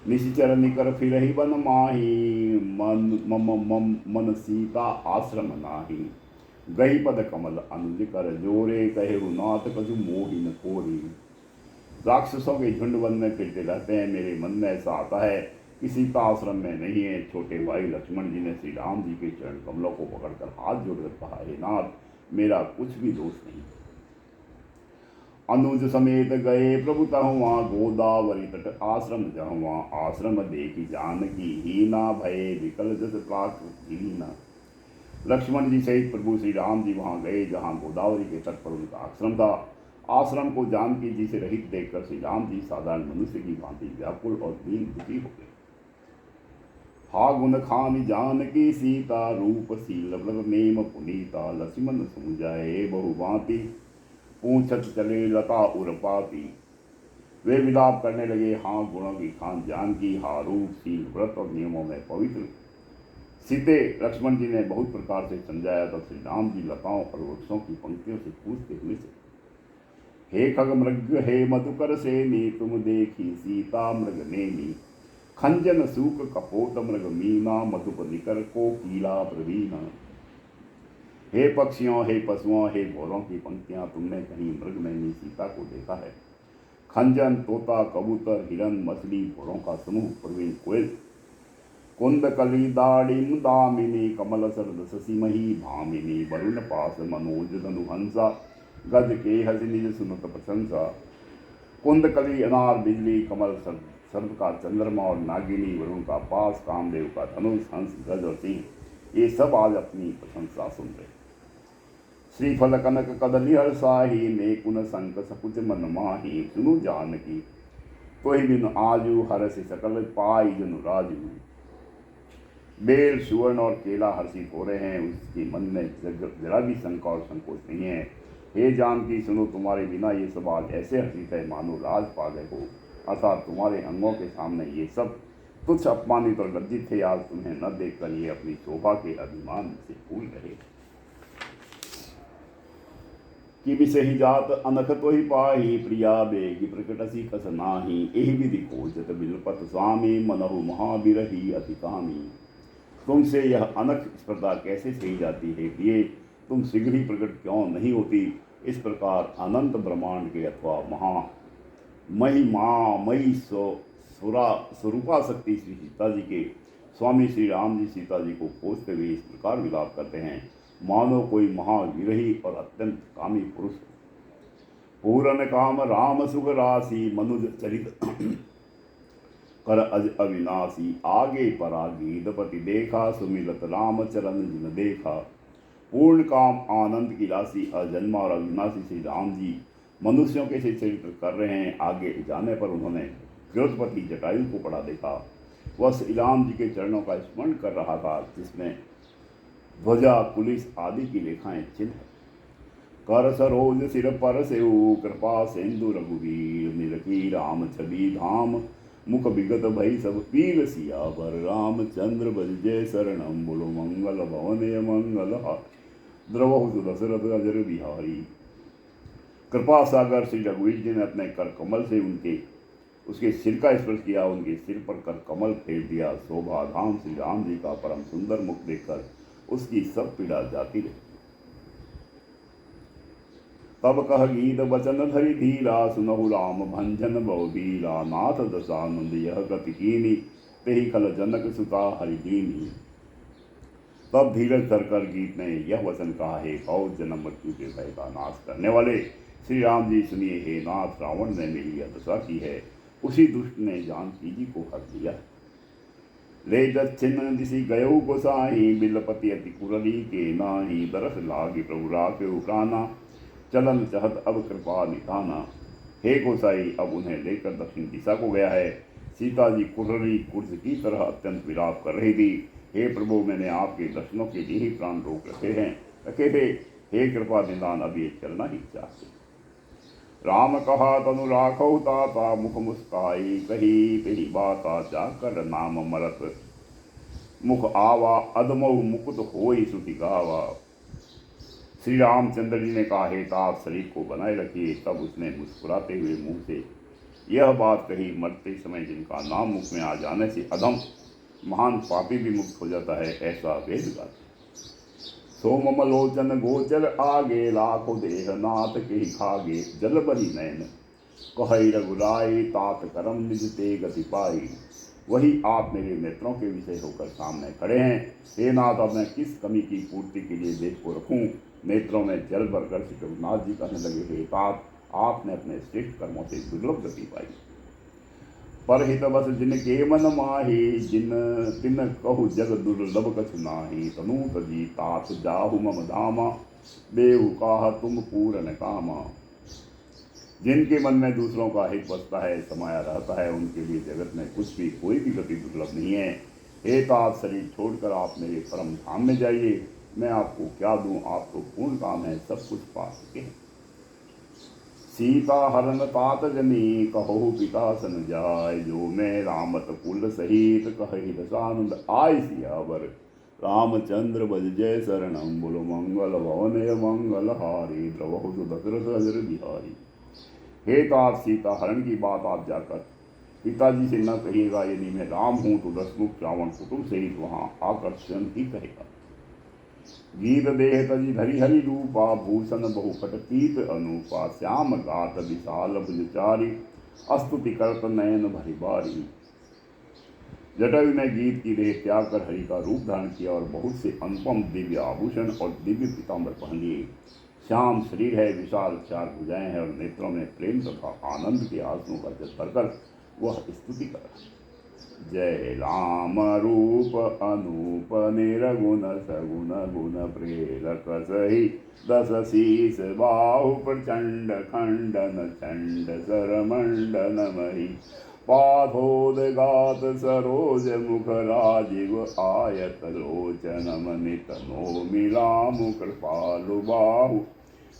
निशिचर निकर फिर ही बन माही, मन सीता आश्रम नाही, गही पद कमल अनुज कर जोरे, कहे रुनाथ कछु मोहि न कोरी। राक्षसों के झुंड वन में फिरते रहते हैं, मेरे मन में ऐसा आता है कि सीता आश्रम में नहीं है। छोटे भाई लक्ष्मण जी ने श्री राम जी के चरण कमलों को पकड़कर हाथ जोड़कर कहा, हे नाथ, मेरा कुछ भी दोष नहीं। अनुज समेत गए प्रभु तहुआ, गोदावरी तट आश्रम जहुआ, आश्रम देखी जानकी हीना, भये विकल जस प्राकृत। लक्ष्मण जी सहित प्रभु श्री राम जी वहां गए जहां गोदावरी के तट पर उनका आश्रम था। आश्रम को जानकी जी से रहित देखकर श्री राम जी साधारण मनुष्य की भांति व्याकुल और दीन दुखी हो गए। हा गुण खान जानकी सीता, रूप शील व्रत नेम पुनीता, लक्ष्मण सुन जाए बहुभांति, पूछत चले लता उर्पाती। वे विलाप करने लगे, हाँ गुणों की खान जानकी, हा रूप शील व्रत और नियमों में पवित्र सीते। लक्ष्मण जी ने बहुत प्रकार से समझाया, तब श्री राम जी लताओं और वृक्षों की पंक्तियों से पूछते हुए से, हे खग मृग हे मधुकर सेनी, तुम देखी सीता मृग नेमी, खंजन सूक कपोत मृग मीना, मधुप निकर को कीला प्रवीणा। हे पक्षियों, हे पशुओं, हे घोड़ों की पंक्तियां, तुमने कहीं मृग नैनी सीता को देखा है? खंजन, तोता, कबूतर, हिरन, मछली, घोड़ों का समूह, प्रवीण कोयल, कुंद कली दाड़िम दामिनी, कमल सरद शशिमही भामिनी, वरुण पास मनोज धनुहंसा, गज के हज निज सुनत प्रशंसा। कुंद कली अनार बिजली, कमल सर्द का चंद्रमा और नागिनी, वरुण का पास, कामदेव का धनुष, हंस, गज और सिंह, ये सब आज अपनी प्रशंसा सुन रहे। श्रीफल कनक कदली हर साही, नेकुन संक सकुच मन माही, सुनु जानकी कोई बिन आजू, हरसि सकल पाई जनु राजू। बेल, सुवर्ण और केला हर्षित हो रहे हैं, उसके मन में जरा भी शंका और संकोच नहीं है। हे जानकी, सुनो, तुम्हारे बिना ये सब आज ऐसे हर्षित है मानो राज पा गए हो, अर्थात तुम्हारे अंगों के सामने ये सब तुच्छ अपमानित और लज्जित थे। आज तुम्हें न देखकर ये अपनी शोभा के अभिमान से भूल रहे। कि विषही जात अनख तो ही पाही, प्रिया बेगी प्रकटसी कस नाही, एहि विधि खोजत बिलपत स्वामी, मनहु महाबिरही अति कामी। तुमसे यह अनख स्पर्धा कैसे सही जाती है? ये तुम शीघ्र ही प्रकट क्यों नहीं होती? इस प्रकार अनंत ब्रह्मांड के अथवा महिमामयी स्वरूपा शक्ति श्री सीता जी के स्वामी श्री राम जी सीता जी को खोजते हुए इस प्रकार विलाप करते हैं, मानो कोई महाविरही और अत्यंत कामी पुरुष। पूरन काम राम सुख राशि मनुज चरित कर अज अविनाशी। आगे परागी दपति देखा सुमिलत राम चरण जिन देखा। पूर्ण काम आनंद की राशि अजन्मा और अविनाशी श्री राम जी मनुष्यों के से चरित्र कर रहे हैं। आगे जाने पर उन्होंने गृहपति जटायु को पड़ा देखा। वह श्री राम जी के चरणों का स्मरण कर रहा था, जिसमें ध्वजा कुलिस आदि की रेखाएं चिन्ह। कर सरोज सिर पर सेऊ कृपा सिंधु रघुवीर। निरखी राम छवि धाम मुख विगत भई सब पीर। सियावर रामचंद्र बल जय शरणम बोलो मंगल भवन मंगल द्रवहु दशरथ अजर बिहारी। कृपा सागर श्री रघुवीर जी ने अपने कर कमल से उसके सिर का स्पर्श किया, उनके सिर पर कर कमल फेर दिया। शोभा धाम श्री राम जी का परम सुंदर मुख देखकर उसकी सब पीड़ा जाती रही। तब कह गीत वचन धरि धीरा। सुनहु राम भंजन बहुबीरा। नाथ दशानंद यह गति कीनी। तेहि खल जनक सुता हरि दीनी। तब धीरज धरकर गीत ने यह वचन कहा, हे कौ जन्म मृत्यु के भय का नाश करने वाले श्री राम जी सुनिए। हे नाथ, रावण ने मेरी यह दशा की है, उसी दुष्ट ने जानकी जी को हर दिया। ले दक्षिण दिशि गयो गोसाई। बिलपति अति कुरली के नाही। दरस लागी प्रभु राखे प्राणा। चलन चहत अब कृपा निधाना। हे गोसाई, अब उन्हें लेकर दक्षिण दिशा को गया है। सीता जी कुर्री कुर्ज की तरह अत्यंत विलाप कर रही थी। हे प्रभु, मैंने आपके दर्शनों के लिए ही प्राण रोक रखे थे। हे कृपा निदान, अब ये चलना ही चाहते। राम कहा तनु राखौ ताता। मुख मुस्काई कही तेहि बाता। जाकर नाम मरत मुख आवा। अदमहु मुकुट होई सुति गावा। श्री रामचंद्र जी ने कहा, हे तात, शरीर को बनाए रखिए। तब उसने मुस्कुराते हुए मुंह से यह बात कही, मरते समय जिनका नाम मुख में आ जाने से अधम महान पापी भी मुक्त हो जाता है, ऐसा वेद गाता। सोमलोचन गोचर आगे। लाखों देह नाथ के ही खागे। जल बरी नयन कहई रघुराई। तात करम निज ते गति पाई। वही आप मेरे नेत्रों के विषय होकर सामने खड़े हैं। हे नाथ, अब मैं किस कमी की पूर्ति के लिए देश को रखूं। नेत्रों में जल भरकर श्री रघुनाथ जी कहने लगे, हे तात, आपने अपने श्रेष्ठ कर्मों से दुर्लभ गति पाई। परहित बस जिनके मन माही। जिन तिन कहु जग दुर्लभ कछु नाही। तनु तजी तात जाहु मम धामा। बेहु काह तुम पूरन कामा। जिनके मन में दूसरों का हित बसता है, समाया रहता है, उनके लिए जगत में कुछ भी कोई भी गति दुर्लभ नहीं है। हे तात, शरीर छोड़कर आप मेरे परम धाम में जाइए। मैं आपको क्या दूं, आपको पूर्ण काम है, सब कुछ पा सके। सीता हरन तात जनी। कहु पिता सन जाय। जो मैं रामत कुल सहित कहि दशानंद आय। सियावर रामचंद्र बज जय शरणम बोलो मंगल भवन मंगल हारी। द्रवहु दशरथ अजर बिहारी। हे तात, सीता हरण की बात आप जाकर पिताजी से न कहिएगा। यदि मैं राम हूँ तो दशमुख रावण कुटुंब सहित वहाँ आकर स्वयं ही कहेगा। गीत देह तजी धरि हरि रूपा। भूषण बहुपट पीत अनूपा। श्याम गात विशाल भुजचारी। अस्तुति करत नयन भरि बारी। जटायु ने गीत की देह त्याग कर हरि का रूप धारण किया और बहुत से अनुपम दिव्य आभूषण और दिव्य पीताम्बर पहन लिए। श्याम शरीर है, विशाल चार भुजाएं हैं और नेत्रों में प्रेम तथा आनंद के आंसुओं का जल भरकर वह स्तुति कर। जय राम रूप अनूप निर्गुण सगुण गुण प्रेरक सही। दस शीस बाहु प्रचंड खंडन चंड सर मंडन मही। पाथोदगात सरोज मुख राजीव आयत लोचन मनित नो मिलाम कृपालु बाहु।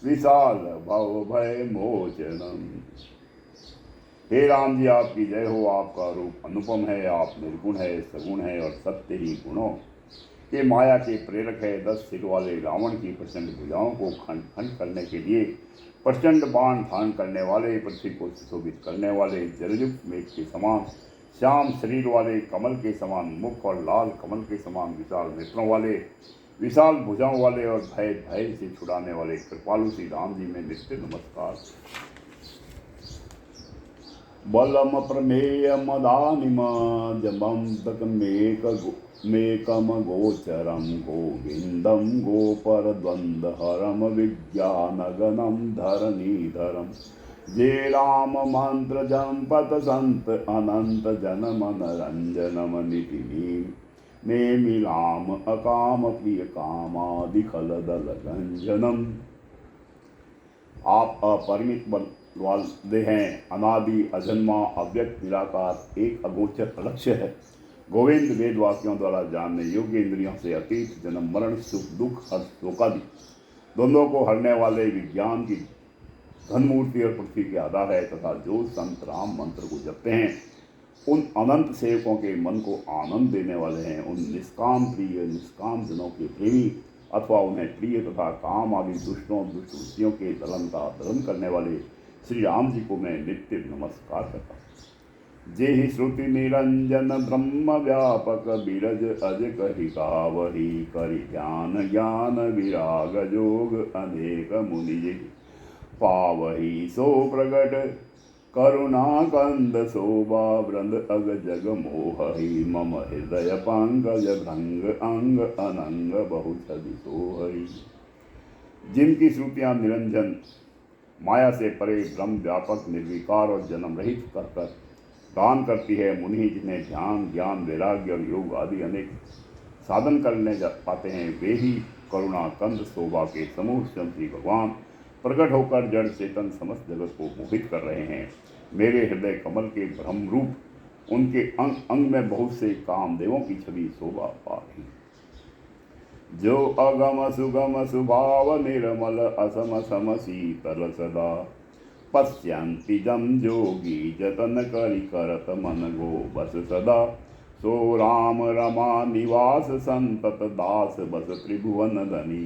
विशाल भव भय मोचनम। हे राम जी, आपकी जय हो। आपका रूप अनुपम है, आप निर्गुण है, सगुण है और सत्य ही गुणों के माया के प्रेरक है। 10 सिर वाले रावण की प्रचंड भुजाओं को खंड खंड करने के लिए प्रचंड बाण धारण करने वाले, पृथ्वी को सुशोभित करने वाले, जलयुक्त मेघ के समान श्याम शरीर वाले, कमल के समान मुख और लाल कमल के समान विशाल नेत्रों वाले, विशाल भुजाओं वाले और भय भय से छुड़ाने वाले कृपालु श्री राम जी में नित्य नमस्कार। बलम प्रमेय मदानिम जबम तक मेक मेकम गोचरम गोविंदम गोपरद्वंद्वहरम विज्ञानगणम धरणीधरम जे राम मंत्र जंपत संत अनंत जनमन रंजनम नितिनी में मिलाम अकाम प्रिय कामादि खल दल गंजनम। आप अपरिमित बल वाले हैं, अनादि अजन्मा अव्यक्त निराकार एक अगोचर अलक्ष्य है। गोविंद वेदवासियों द्वारा जानने योग्य, इंद्रियों से अतीत, जन्म मरण सुख दुख हर्ष शोकादि द्वंद्वों को हरने वाले, विज्ञान की धनमूर्ति और पृथ्वी के आधार है तथा जो संत राम मंत्र को जपते हैं उन अनंत सेवकों के मन को आनंद देने वाले हैं, उन निष्काम प्रिय निष्काम जनों के प्रेमी अथवा उन्हें प्रिय तथा काम आदि दुष्टों दुष्ट वृत्तियों के दलन का दलन करने वाले श्री राम जी को मैं नित्य नमस्कार करता हूँ। जे ही श्रुति निरंजन ब्रह्म व्यापक बिरज अज कही वही करि ध्यान ज्ञान विराग जोग अनेक मुनि पावही सो प्रगट करुणा कंद शोभा वृंद अग जग मोहि मम हृदय पंकज भृंग अंग अनंग बहु छवि सोहरी। जिनकी श्रुतियाँ निरंजन माया से परे ब्रह्म व्यापक निर्विकार और जन्म रहित कर दान करती है, मुनि जिन्हें ध्यान ज्ञान वैराग्य और योग आदि अनेक साधन करने पाते हैं, वे ही करुणा कंद शोभा के समूह श्री भगवान प्रकट होकर जड़ चेतन समस्त जगत को मोहित कर रहे हैं। मेरे हृदय कमल के ब्रह्म रूप उनके अंग अंग में बहुत से कामदेवों की छवि शोभा पा रही। जो अगम सुगम सुभाव निर्मल असम सम शीतल सदा पश्यन्ति जम जोगी जतन करि करत मन गो बस सदा सो राम रमा निवास संतत दास बस त्रिभुवन धनी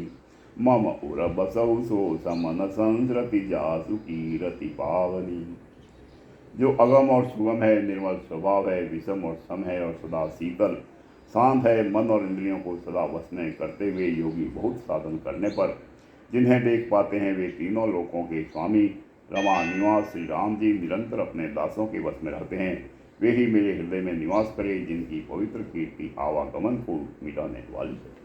मम उर बसौ सो समन संसृति जासु कीरति पावनी। जो अगम और सुगम है, निर्मल स्वभाव है, विषम और सम है और सदा शीतल शांत है, मन और इंद्रियों को सदा वश में करते हुए योगी बहुत साधन करने पर जिन्हें देख पाते हैं वे तीनों लोकों के स्वामी रमा निवास श्री राम जी निरंतर अपने दासों के वश में रहते हैं। वे ही मेरे हृदय में निवास करें जिनकी पवित्र कीर्ति आवागमन को मिटाने वाली है।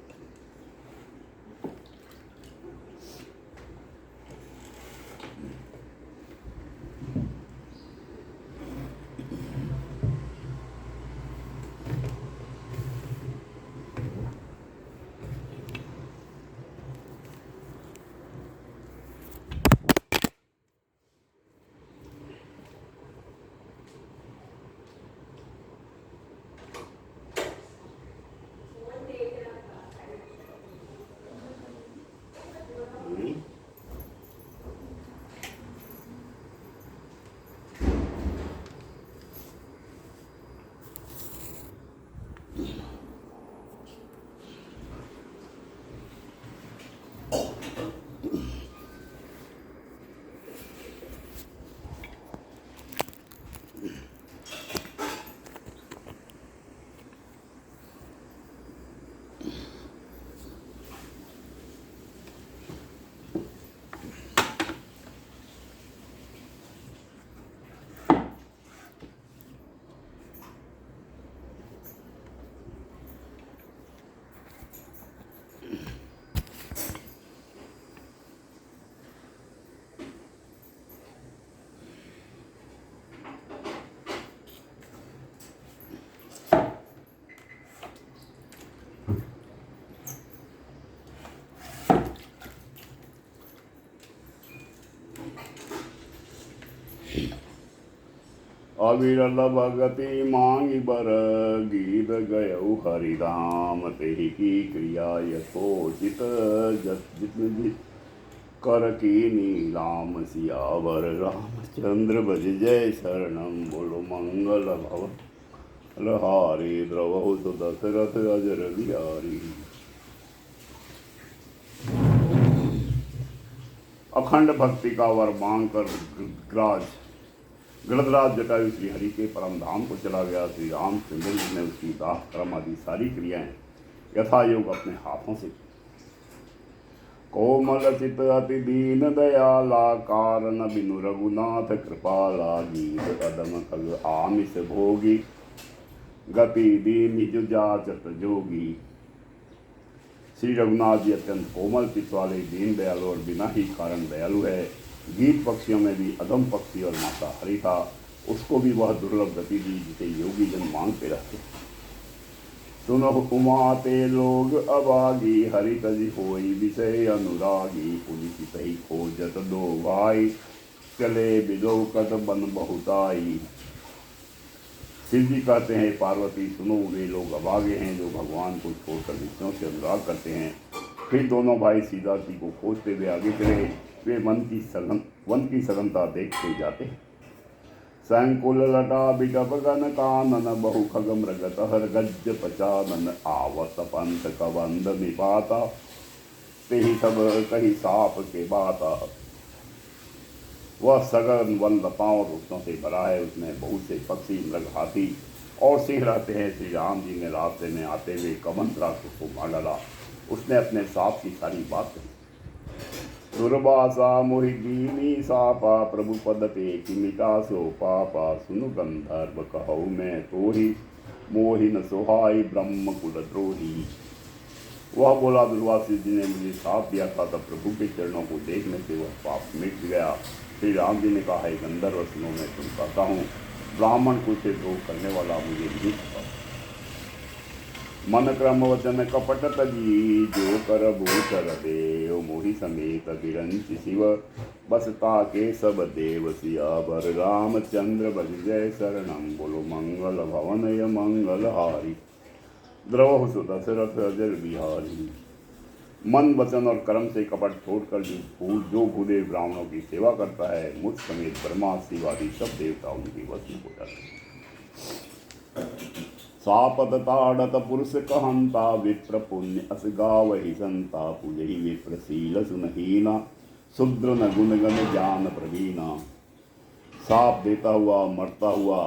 अविरल भगति मांगी बर गीत गयऊ हरिधाम तेहि की क्रिया यथोचित जित कर की नीलाम सियावर रामचंद्र भज जय शरणम बोलो मंगल भवन लहारी द्रवहु तो दशरथ अजर बिहारी। अखंड भक्ति का वर मांग कर गृहराज जटायु श्री हरि के परम धाम को चला गया। श्री रामचंद्र जी ने उसकी दाह कर्म आदि सारी क्रियाएं यथा योग अपने हाथों से कोमल चित अति दीन दयाला कारण बिनु रघुनाथ कृपाला गीत कदम कल आमिष भोगी गति दीन जो जाचत जोगी। श्री रघुनाथ जी अत्यंत कोमल चित्त वाले, दीन दयालु और बिना ही कारण दयालु है। गीत पक्षियों में भी अदम पक्षी और माता हरि था, उसको भी वह दुर्लभ गति दी जिसे योगी जन मांगते रहते। सुनो उमाते लोग अभागी, हरि तजी होई विषय अनुरागी। पुलिस सही खोजत दो भाई, चले बिदो कत बन बहुताई। शिव जी कहते हैं, पार्वती सुनो, वे लोग अभागे हैं जो भगवान को छोड़कर विष्णु से अनुराग करते हैं। फिर दोनों भाई सीता जी को खोजते हुए आगे चले। वे वन की सघनता देखते जाते। संकुल लटा बिटप गन कानन, बहु खग मृगत हर गज पचानन। आवत पंथ कबंध निपाता, तेहि सब कही साप के बाता। वह सघन वन लताओं और वृक्षों से भरा है, उसमें बहुत से पक्षी, मृग, हाथी और सिंह रहते हैं। श्री राम जी ने रास्ते में आते हुए कमंत राक्षस को मार डाला। उसने अपने साप की सारी बात कही। दुर्वासा मोहि दीनी सापा, प्रभु पद पे किमिता सो पापा। सुनु गंधर्व कहु मैं तोहि, मोहि न सोहाई ब्रह्म कुल द्रोही। वह बोला, दुर्वासा जी ने मुझे साप दिया था, तब प्रभु के चरणों को देखने से वह पाप मिट गया। श्री राम जी ने कहा, है गंधर्व सुनो, मैं तुम कहता हूँ, ब्राह्मण कुल से द्रोह करने वाला मुझे नहीं पता। मन क्रम वचन कपट तजी, जो कर भूचर देव। मोहि समेत बिरंच शिव, बसता के सब देव। सियावर रामचंद्र बज जय शरणम, बोलो मंगल भवनय मंगल हारी। द्रवहु सु दशरथ अजर बिहारी। मन वचन और कर्म से कपट छोड़कर जो भूदेव ब्राह्मणों की सेवा करता है, मुझ समेत ब्रह्मा शिव आदि सब देवता उनकी वश में हो जाते हैं। सापत ताड़त पुरुष कहंता, विप्र पुण्य अस गावहि संता। पूजहि विप्रशील सुनहीना, शूद्र न गुण गण ज्ञान प्रवीणा। साप देता हुआ, मरता हुआ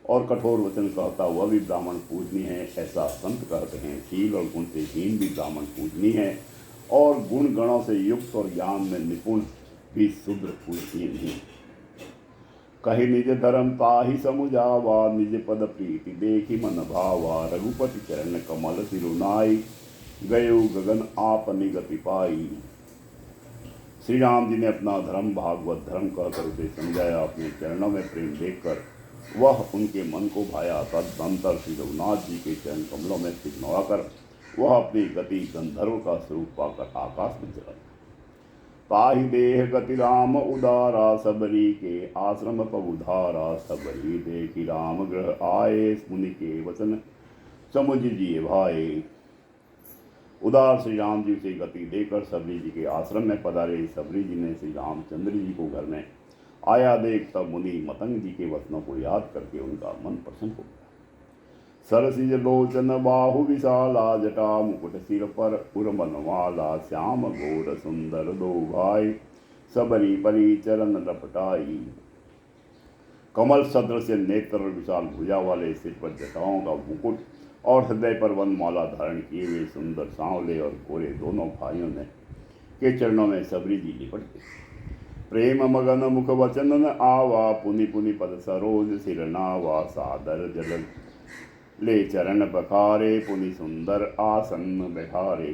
और कठोर वचन कहता हुआ भी ब्राह्मण पूजनीय है, ऐसा संत कहते हैं। शील और गुण से हीन भी ब्राह्मण पूजनीय है, और गुण गणों से युक्त और ज्ञान में निपुण भी शूद्र पूजनीय नहीं। कही निज धर्म ताहि समुझावा, निज पद प्रीति देखी मन भावा। रघुपति चरण कमल सिरुनाई, गयो गगन आप निगति पाई। श्री राम जी ने अपना धर्म भागवत धर्म कहकर उसे समझाया। अपने चरणों में प्रेम देखकर वह उनके मन को भाया। तदनंतर श्री रघुनाथ जी के चरण कमलों में सिर नवाकर वह अपनी गति गंधर्व का स्वरूप पाकर आकाश में चला। ताहि देह गति राम उदारा, सबरी के आश्रम पबुधारा। सबरी देखी राम ग्रह आए, मुनि के वचन समुझ जिए भाए। उदार श्री राम जी से गति देकर सबरी जी के आश्रम में पधारे। सबरी जी ने श्री रामचंद्र जी को घर में आया देख तब मुनि मतंग जी के वचनों को याद करके उनका मन प्रसन्न हो गया। सरसिज लोचन बाहु विशाला, जटा मुकुट सिर पर उर्मनवाला। श्याम घोर सुंदर दो भाई, सबरी परी चरण लपटाई। कमल सदृश नेत्र और विशाल भुजा वाले, सिर पर जटाओं का मुकुट और हृदय पर वनमाला धारण किए हुए सुंदर सांवले और गोरे दोनों भाइयों ने के चरणों में सबरी जी लिपट गए। प्रेम मगन मुख वचन न आवा, पुनि पुनि पद सरोज सिर नावा। सादर जल ले चरण पखारे, पुनि सुंदर आसन बैठारे।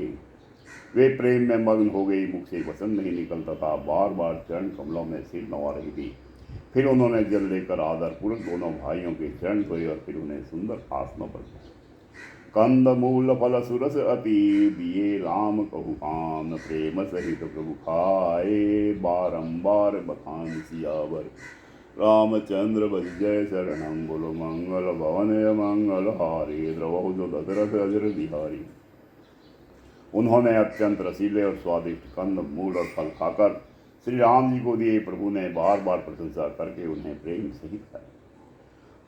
वे प्रेम में मग्न हो गई, मुख से वचन नहीं निकलता था, बार बार चरण कमलों में सिर नवा रही थी। फिर उन्होंने जल लेकर आदरपूर्वक दोनों भाइयों के चरण धोए और फिर उन्हें सुंदर आसनों पर कंद मूल फल सुरस अति, दिए राम कहु आन। प्रेम सहित प्रभु खाए, बारंबार बखान सियावर रामचंद्र बज जय शरणम। बोलो मंगल भवन मंगल हारी, द्रवहु जो दशरथ अजर बिहारी। उन्होंने अत्यंत रसीले और स्वादिष्ट कंद मूल और फल खाकर श्री राम जी को दिए। प्रभु ने बार बार प्रशंसा करके उन्हें प्रेम सहित खाया।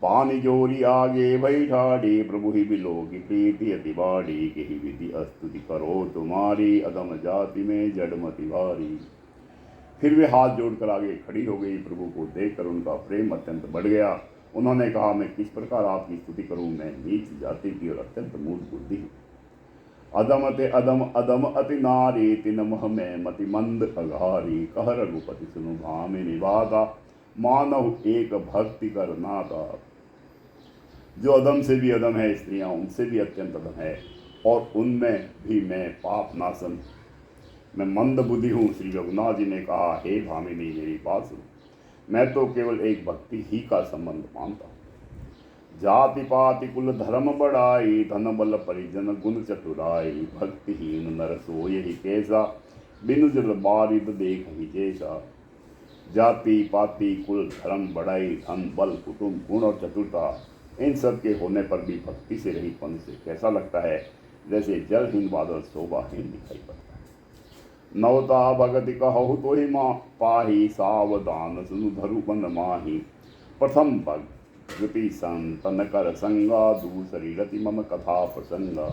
पानी जोरी आगे बैठाड़ी, प्रभु ही बिलो की प्रीति अति बाड़ी। कही विधि स्तुति करो तुम्हारी, अदम जाति में जड़मति भारी। फिर वे हाथ जोड़कर आगे खड़ी हो गई। प्रभु को देखकर उनका प्रेम अत्यंत बढ़ गया। उन्होंने कहा, मैं किस प्रकार आपकी स्तुति करूं, मैं नीच जाति की और अत्यंत मूढ़ बुद्धि हूँ। अदम ते अदम अदम अति नारी, तिन मह में मति मंद अघारी। कह रघुपति सुनु भामिनी बाता, मानव एक भक्ति कर नाता। जो अदम से भी अदम है, स्त्रियां उनसे भी अत्यंत अदम है, और उनमें भी मैं पाप नासन, मैं मंद बुद्धि हूँ। श्री रघुनाथ जी ने कहा, हे भामिनी मेरी बात सुनो, मैं तो केवल एक भक्ति ही का संबंध मानता हूँ। जाति पाति कुल धर्म बढ़ाई, धन बल परिजन गुण चतुराई, भक्तिहीन नर सोय ही कैसा, बिनु जल बारिद देख ही जैसा। जाति पाति कुल धर्म बढ़ाई, धन बल कुटुंब गुण और चतुरता, इन सब के होने पर भी भक्ति से रहित मनुष्य कैसा लगता है, जैसे जलहीन बादल शोभाहीन दिखाई पड़ता है। नवता भगति कहु तो ही माँ पाही, सावधान सुनु धरु बन माही। प्रथम भक्ति संतन कर संगा, दूसरी रति मम कथा प्रसंगा।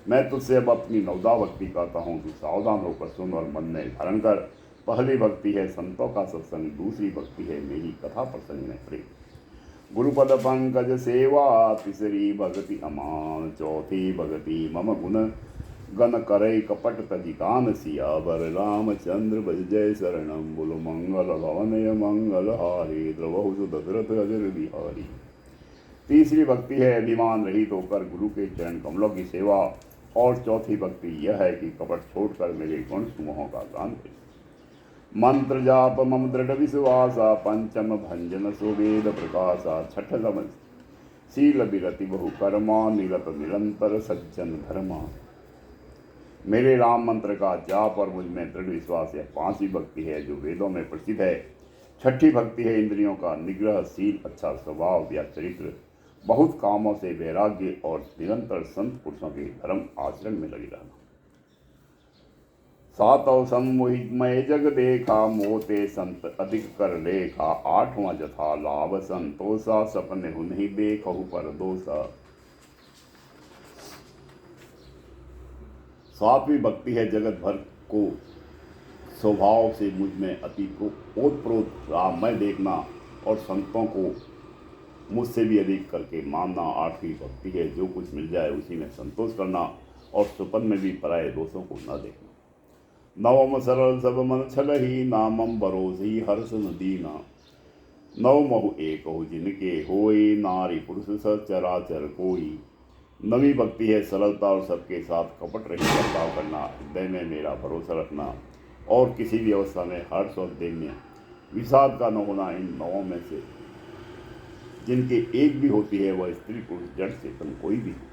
मैं तुझसे अब अपनी नवदा भक्ति कहता हूँ, तू सावधान होकर सुन और मन में धारण कर। पहली भक्ति है संतों का सत्संग, दूसरी भक्ति है मेरी कथा प्रसंग में प्रेम। गुरुपद पंकज सेवा, तीसरी भक्ति अमान, चौथी भक्ति मम गुण गण करे कपट तजि गान। सियावर रामचंद्र भज जय शरणम, बोलो मंगल भवनय मंगल हारी, द्रवहु सुदशरथ अजर बिहारी। तीसरी भक्ति है अभिमान रहित होकर गुरु के चरण कमलों की सेवा, और चौथी भक्ति यह है कि कपट छोड़कर मेरे गुण समूहों का गान करे। मंत्र जाप मम दृढ़ विश्वासा, पंचम भंजन सुवेद प्रकाशा। छठ समझ शील विरति बहु कर्मा, निरत निरंतर सज्जन धर्मा। मेरे राम मंत्र का जाप और मुझ में दृढ़ विश्वास, यह पांचवी भक्ति है जो वेदों में प्रसिद्ध है। छठी भक्ति है इंद्रियों का निग्रह, शील, अच्छा स्वभाव या चरित्र, बहुत कामों से वैराग्य और निरंतर संत पुरुषों के धर्म आचरण में लगे रहना। सातव सम्मोहितमय जग देखा, मोते संत अधिक कर लेखा। आठवां जथा लाभ संतोषा, सपने हु नहीं देखहु पर दोषा। सातवीं भक्ति है जगत भर को स्वभाव से मुझ में अति ओतप्रोत राममय देखना, और संतों को मुझसे भी अधिक करके मानना। आठवीं भक्ति है जो कुछ मिल जाए उसी में संतोष करना, और सुपन में भी पराये दोषों को न देखना। नवम सरल सब मन छलही, नामम बरोसी हर्ष न दीना। नव महु एक हो जिनके होए, नारी पुरुष सचराचर कोई। नवी भक्ति है सरलता और सबके साथ कपट रहित बर्ताव करना, हृदय में मेरा भरोसा रखना, और किसी भी अवस्था में हर्ष और दैन्य विषाद का न होना। इन नवों में से जिनके एक भी होती है वह स्त्री पुरुष जड़ चेतन कोई भी हो।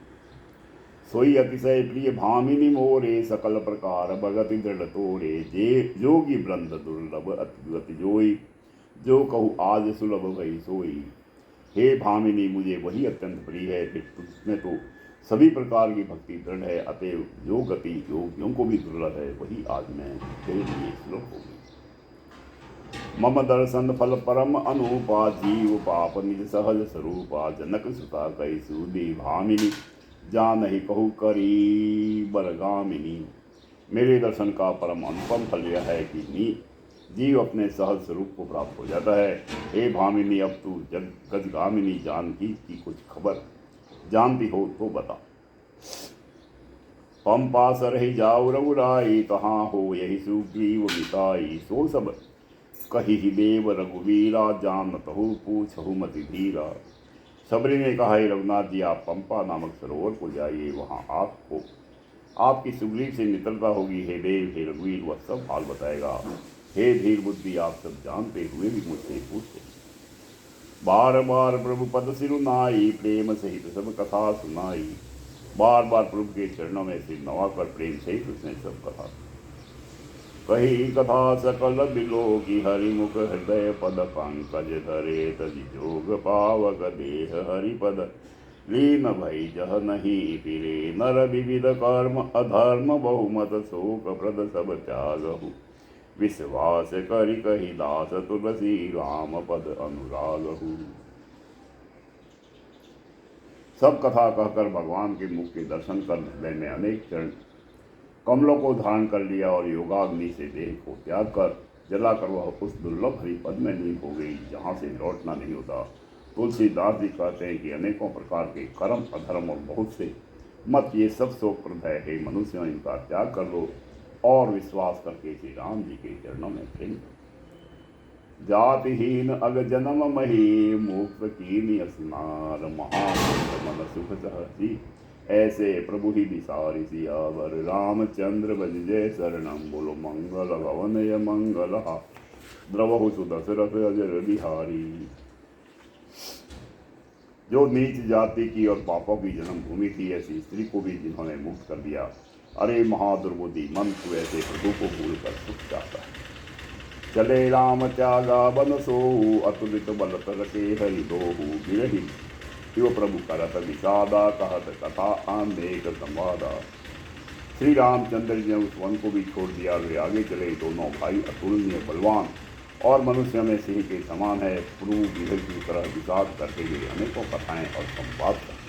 सोई अतिशय प्रिय भामिनी मोरे, सकल प्रकार भगति दृढ़ तोरे। जे जोगी वृंद दुर्लभ अति जोई, जो कहूँ आज सुलभ भई सोई। हे भामिनी मुझे वही अत्यंत प्रिय है, फिर तुझमें तो सभी प्रकार की भक्ति दृढ़ है, अतएव जो गति योगियों को भी दुर्लभ है वही आज मैं तेरे लिए सुलभ होगी। मम दर्शन फल परम अनुपा, जीव पाप निज सहज स्वरूपा। जनक सुता कही सूदी भामिनी, जान ही कहू करी बरगामिनी। मेरे दर्शन का परम अनुपम फल यह है कि जीव अपने सहज स्वरूप को प्राप्त हो जाता है। हे भामिनी, अब तू गजगामिनी जानकी की कुछ खबर जानती हो तो बता। पंपा सर ही जाऊ रघुराई, तहाँ हो यही सुग्रीव मिताई। सो सब कही ही देव रघुवीरा, जानत हो पूछहु मति धीरा। सबरी ने कहा, हे रघुनाथ जी, आप पंपा नामक सरोवर को जाइए, वहाँ आपको आपकी सुग्रीव से मित्रता होगी। हे देव, हे रघुवीर, वह सब हाल बताएगा। हे धीर बुद्धि, आप सब जानते हुए भी मुझसे पूछते। बार बार प्रभु पद सिरुनाई, प्रेम सहित सब कथा सुनाई। बार बार प्रभु के चरणों में सिर नवाकर प्रेम सहित उसने सब कथा कही। कथा सकल बिलो की, हरिमुख हृदय पद पंकज धरे। तजि जोग पावक देह हरिपद, लीन भई जह नहीं फिरे। नर विविध कर्म अधर्म, बहुमत शोक प्रद सब त्यागहु। विश्वास करि कही दास, तुलसी राम पद अनुरागहु। सब कथा कहकर भगवान के मुख के दर्शन कर हृदय में अनेक चरण कमलों को धारण कर लिया, और योगाग्नि से देह को त्याग कर जलाकर वह उस दुर्लभ हरि पद में लीन हो गई जहाँ से लौटना नहीं होता। तुलसीदास जी कहते हैं कि अनेकों प्रकार के कर्म अधर्म और बहुत से मत, ये सब शोकप्रद है। हे मनुष्य, इनका त्याग कर लो और विश्वास करके श्री राम जी के चरणों में प्रेम करो। जातिहीन अग जन्म मही, मुक्त कीन स्नार महामंत मन सुख सहसी। ऐसे प्रभु ही विसारी सियावर, रामचंद्र बज जय शरणम। बोलो मंगल भवन य मंगल, द्रवहु सुदशरथ अजर बिहारी। जो नीच जाति की और पापों की जन्मभूमि थी, ऐसी स्त्री को भी जिन्होंने मुक्त कर दिया। अरे महादुर्बुद्धि मन, तू ऐसे प्रभु को भूल कर सुख जाता है। चले राम त्यागा बन सोहु, अतुलित बल तरके हरि दोहु। बिरहि शिव प्रभु करत विषादा, कहत कथा अनेक संवादा। श्री रामचंद्र जी ने उस वन को भी छोड़ दिया। वे आगे चले। दोनों भाई अतुलनीय बलवान और मनुष्य में सिंह के समान है। प्रभु बिरह की तरह विषाद करते हुए अनेकों कथाएं और संवाद करते।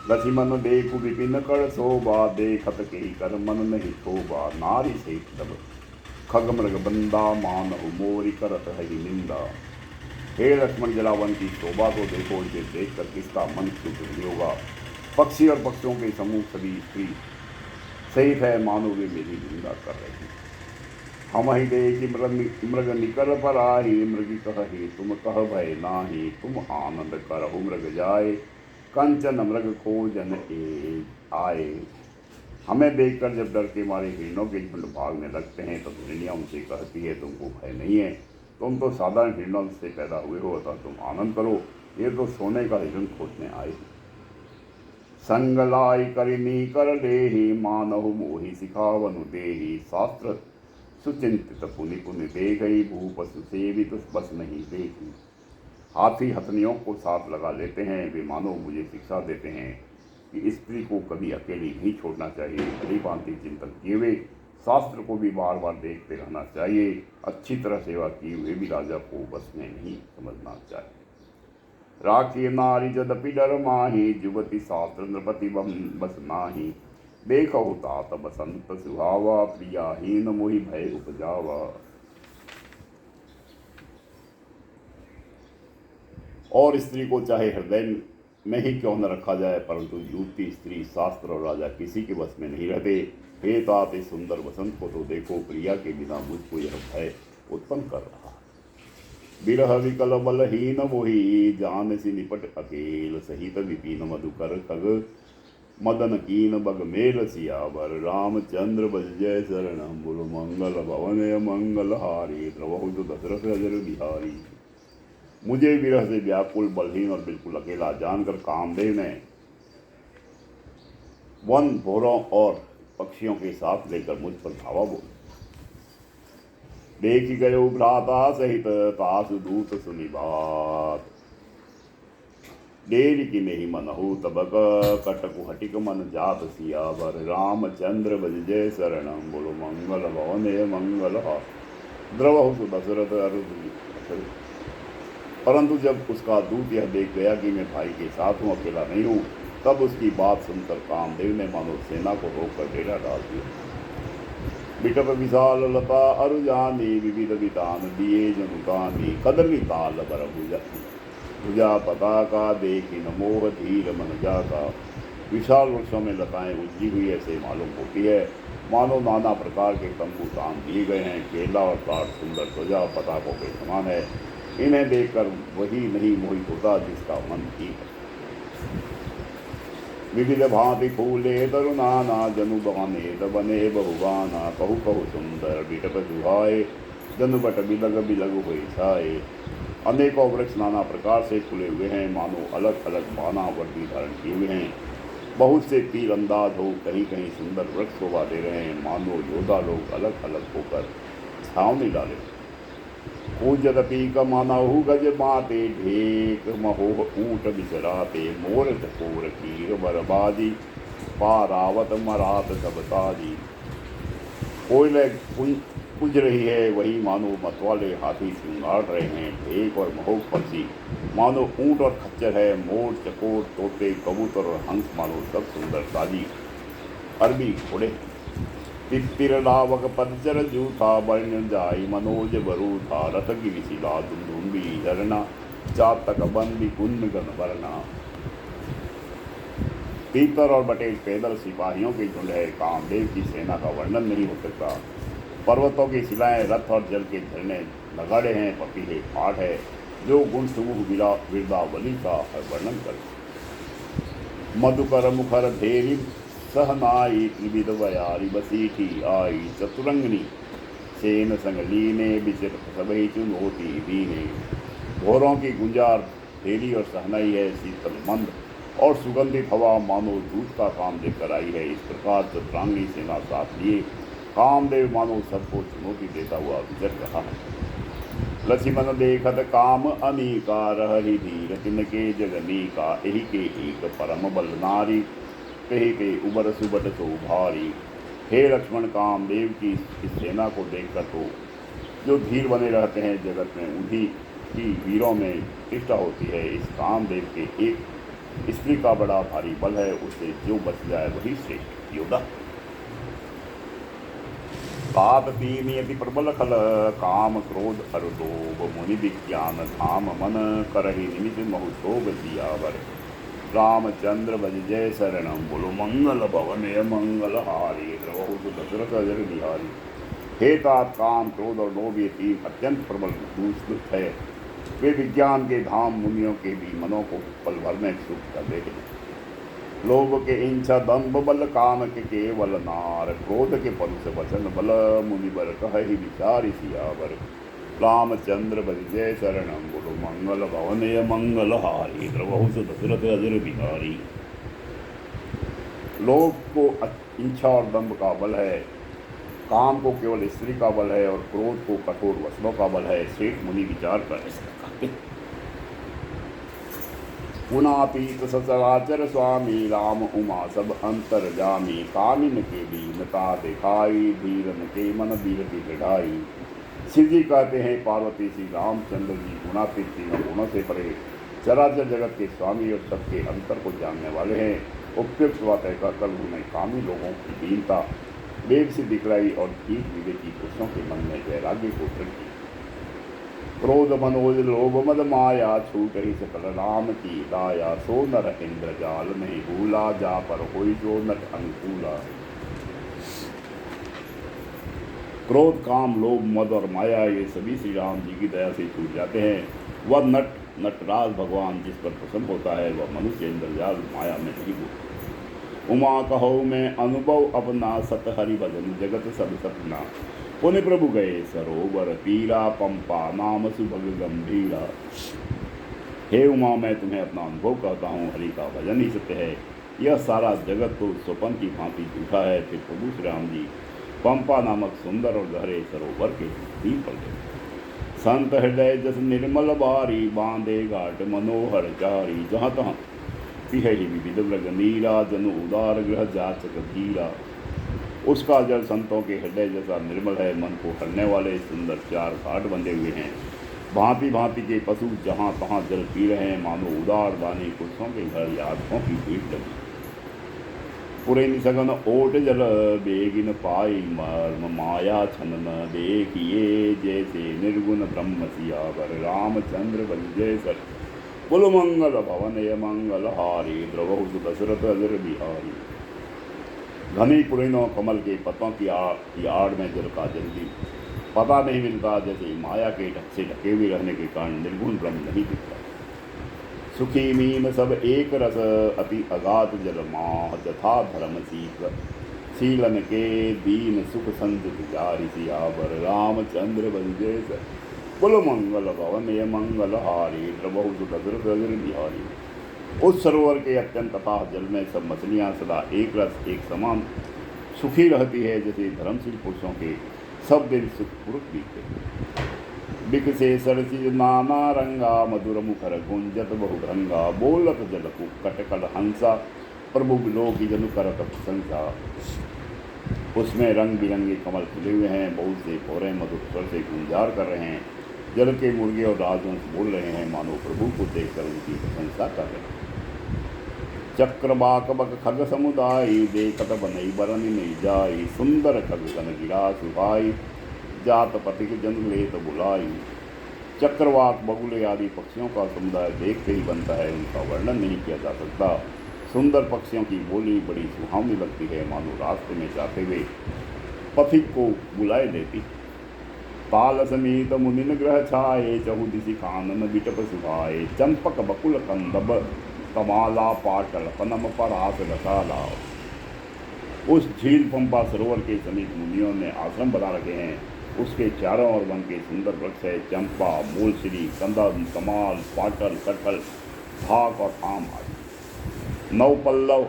लक्ष्मण देखु विपिन कर शोभा, देखत के कर मन नहीं शोभा। नारी से तब खग मृग बंदा, मानहु मोरी करत हरि निंदा। हे लक्ष्मण, जलावन की शोभा को देखो, इसे देखकर किसका मन क्षुब्ध नहीं होगा। पक्षी और पक्षियों के समूह सभी स्त्री सहित है, मानो वे मेरी निंदा कर रहे हैं। हम ही देखी मृग निकल पर आही, मृगी कही तुम कह भय नाही। तुम आनंद करहु मृग जाए, कंचन मृग खोजन आए। हमें देखकर जब डर के मारे हिरणों के झुंड भागने लगते हैं, तब हिरनिया उनसे कहती है तुमको भय नहीं है, तुम तो साधारण हिरणों से पैदा हुए हो, अतः तुम आनंद करो, ये तो सोने का हिरण खोजने आए। संग लाई करिनी कर लेहि, मानहु मोहि सिखावनु देहि। शास्त्र सुचिंतित पुनि पुनि दे गई, भूपसु सेवित बस नहीं देखी। हाथी हथनियों को साथ लगा लेते हैं। वे मानो मुझे शिक्षा देते हैं कि स्त्री को कभी अकेली नहीं छोड़ना चाहिए। भली भांति चिंतन किए हुए शास्त्र को भी बार बार देखते रहना चाहिए। अच्छी तरह सेवा किए हुए भी राजा को बस में नहीं समझना चाहिए। राखी नारी जदपि डर माही, युवती शास्त्र नृपति बस नाही। देखो तात बसंत सुहावा, प्रियाहीन मोहि भय उपजावा। और स्त्री को चाहे हृदय में ही क्यों न रखा जाए, परंतु युवती, स्त्री, शास्त्र और राजा किसी के बस में नहीं रहते। हे तात, इस सुंदर बसंत को तो देखो, प्रिया के बिना मुझको यह भय उत्पन्न कर रहा। बिरह विकल बलहीन मोहि, जान सी निपट अकेल। सहित विपिन मधुकर खग, मदन कीन बग मेल सियावर। रामचंद्र बज जय शरणम। बोलो मंगल भवन मंगल हारी, द्रवहु दशरथ अजर बिहारी। मुझे विरह से व्याकुल, बलहीन और बिल्कुल अकेला जानकर कामदेव ने वन, भोरों और पक्षियों के साथ लेकर मुझ पर धावा बोल। देखी गयो भ्राता सहित, तासु दूत सुनि बात। डेरी की नहीं मनहु तबक, कटकु हटिक मन जात सियावर। रामचंद्र बज जय शरणम। बोलो मंगल भवन मंगल द्रवहु दशरथ अरुण। परंतु जब उसका दूत यह देख गया कि मैं भाई के साथ हूँ, अकेला नहीं हूँ, तब उसकी बात सुनकर कामदेव ने मानो सेना को रोककर डेरा डाल दिया। बिटप विशाल लता अरुजानी, विविध वितान दिए जनुतानी। कदली ताल बर भुजा पताका, देखी न मोह धीर मन जाका। विशाल वृक्षों में लताएं उलझी हुई ऐसे मालूम होती है, मानो नाना प्रकार के तंबू तान दिए गए हैं। केला और ताड़ सुंदर ध्वजा पताकों के समान है। इन्हें देखकर वही नहीं मोहित होता जिसका मन ठीक है। विविध भांति फूले तरुनाना, जनु बने बने बहुबाना। कहु कहु सुंदर बिटप दुहाए, जनु बट बिलग बिलग हुए छाए। अनेकों वृक्ष नाना प्रकार से फूले हुए हैं, मानो अलग अलग बाना वर्दी धारण किए हुए हैं। बहुत से तीर अंदाज हो, कहीं कहीं सुंदर वृक्ष शोभा दे रहे हैं, मानो योद्धा लोग अलग अलग होकर छावनी डाले। पूजदपि कमानहु गज माते, ढेक महोह ऊट बिचराते। मोर चकोर कीर बरबादी, पारावत मरात सबताजी। कोयले पूज रही है, वही मानो मतवाले हाथी सिंगाड़ रहे हैं। ढेक और महोह पक्षी मानो ऊंट और खच्चर है। मोर, चकोर, तोते, कबूतर और हंस मानो सब सुंदर साजी अरबी घोड़े। तितिर लावक पदचर जूथा, वर्ण जाई मनोज बरूथा। रथ की विशिला दुंदुम्बी झरना, चातक बंदी कुंद गन वरना। पीतर और बटेल पैदल सिपाहियों के झुंड है, कामदेव की सेना का वर्णन नहीं हो सकता। पर्वतों की शिलाएं, रथ और जल के झरने, नगाड़े हैं, पपीहे, पाठ है, जो गुण सुमुख बिरदावली का वर्णन कर। मधुकर मुखर धेरी सहनाई त्रिविध बयारी बसीठी आई चतुरंगनी सेन संगलीने विचित्र सबही चुनौती दीने। भोरों की गुंजार धेरी और सहनाई है, शीतल मंद और सुगंधित हवा मानो दूध का काम लेकर आई है। इस प्रकार चतुरांगी सेना साथ लिए कामदेव मानो सबको चुनौती देता हुआ विचर रहा है। लक्ष्मण देखत काम अनीका रही धीर तिनके जगनी का एही के एक परम बल नारी कही के उबर सुबट सो भारी। हे लक्ष्मण, कामदेव की इस सेना को देखकर तो जो धीर बने रहते हैं जगत में उन्हीं की वीरों में प्रतिष्ठा होती है। इस कामदेव के एक स्त्री का बड़ा भारी बल है, उससे जो बच जाए वही श्रेष्ठ योद्धा। तापती नियति प्रबल खल काम क्रोध अरुलोभ मुनि विज्ञान धाम मन करहि निमित महुशोभ दियावर। रामचंद्र भज जय शरणम बोलो मंगल भवन मंगल हारी द्रवहु दशरथ अजर बिहारी। हे तात, काम क्रोध और लोभ ये तीन अत्यंत प्रबल दुष्ट है। वे विज्ञान के धाम मुनियों के भी मनों को पल भर में सुख कर देते हैं। लोभ के इंचा दम्भ बल काम के केवल नार, क्रोध के परुष वचन बल मुनि बर कहि विचारि सियावर। रामचंद्र भज जय शरणम बोलो मंगल भवन मंगल हारी द्रवहु दशरथ अजर बिहारी। लोभ को इंचा और दम्भ का बल है, काम को केवल स्त्री का बल है और क्रोध को कठोर वचनों का बल है। श्रेष्ठ मुनि विचार कर गुणातीत सचराचर स्वामी राम उमा सब अंतर जामी। कामिन के दीनता दिखाई धीरन के मन वीर की बढ़ाई। शिव जी कहते हैं पार्वती श्री रामचंद्र जी गुणातीत तीनों गुणों से परे चराचर जगत के स्वामी और सबके अंतर को जानने वाले हैं। उपयुक्त बातें कहकर उन्होंने कामी लोगों की दीनता वेग से दिखलाई और ठीक विवेकी पुरुषों के मन में वैराग्य को दृढ़ किया। क्रोध मनोज लोभ मद माया छूट ही सकल राम की दाया। सो नर इंद्र जाल नहीं भूला जा पर होई जो नट अनुकूला। क्रोध काम लोभ मद और माया ये सभी श्री राम जी की दया से छूट जाते हैं। वह नटराज भगवान जिस पर प्रसन्न होता है वह मनुष्य इंद्रजाल माया में नहीं होता। उमा कहो मैं अनुभव अपना सत हरि भजन जगत सब सपना। पुण्य प्रभु गए सरोवर तीरा पंपा नाम सुभग गंभीरा। हे उमा, मैं तुम्हें अपना अनुभव कहता हूँ, हरि का भजन ही सत्य है। यह सारा जगत तो स्वपन की भांति झूठा है। फिर प्रभु श्री राम जी पंपा नामक सुंदर और गहरे सरोवर के तीन पड़ गए। संत हृदय जस निर्मल बारी बांधे घाट मनोहर चारी। जहाँ तहाँ पिह विविध मृग नीरा जनु उदार ग्रह जाचक धीरा। उसका जल संतों के हृदय जैसा निर्मल है, मन को हरने वाले सुंदर चार घाट बंधे हुए हैं। भांति भांति के पशु जहाँ तहाँ जल पी रहे हैं, मानो उदार दानी पुरुषों के घर यादकों की भीड़ लगी। पुरे निसगन ओट जल बेगिन पाई मर्म माया छन न देखिए। जैसे निर्गुण ब्रह्म सियावर रामचंद्र बन जय सर बोलो मंगल भवन मंगल हारी द्रवहु दशरथ अजर बिहारी। घनी पुरैनों कमल के पत्तों की आड़ में जल का जल्दी पता नहीं मिलता। जैसे माया के ढक से ढके हुए रहने के कारण निर्गुण ब्रह्म नहीं दिखता। सुखी मीन सब एक रस अति अगाध जल माह जथा धर्म शीलन के दीन सुख संजित जारी सियावर रामचंद्र बंजे बोलो मंगल भवन मंगल हारी द्रवहु दशरथ अजर बिहारी। उस सरोवर के अत्यंत अथाह जल में सब मछलियाँ सदा एक रस एक समान सुखी रहती है। जैसे धर्मशील पुरुषों के सब दिन सुखपूर्वक बीतते। बिक से सरसी नाना रंगा मधुर मुखर गुंजत बहुरंगा। बोलत जल कटकल हंसा प्रभु लोक जनु करत प्रशंसा। उसमें रंग बिरंगे कमल खिले हुए हैं, बहुत से भौरे मधुर स्वर से गुंजार कर रहे हैं। जल के मुर्गे और राजहंस बोल रहे हैं, मानो प्रभु को देखकर उनकी प्रशंसा कर रहे हैं। चक्रबाक बक खग समुदाय देखत बनई बरन नहीं जाई। सुंदर खग सन गिरा सुहाई जात पति के जन ले तो बुलाई। चक्रवाक बगुले आदि पक्षियों का समुदाय देखते ही बनता है, उनका वर्णन नहीं किया जा सकता। सुंदर पक्षियों की बोली बड़ी सुहावनी लगती है, मानो रास्ते में जाते हुए पथिक को बुलाए देती। ताल समेत मुनिन ग्रह छाए, चहुदिशि कानन बिटप सुभाए। चंपक बकुल कंदब कमाला, पाटल पनम परास रसाला। उस झील पंपा सरोवर के समीप मुनियों ने आश्रम बना रखे हैं। उसके चारों ओर वन के सुंदर वृक्ष है, चंपा, मूलश्री, कंदम, कमाल, पाटल, कटहल, भाक और आम आदि। नौ पल्लव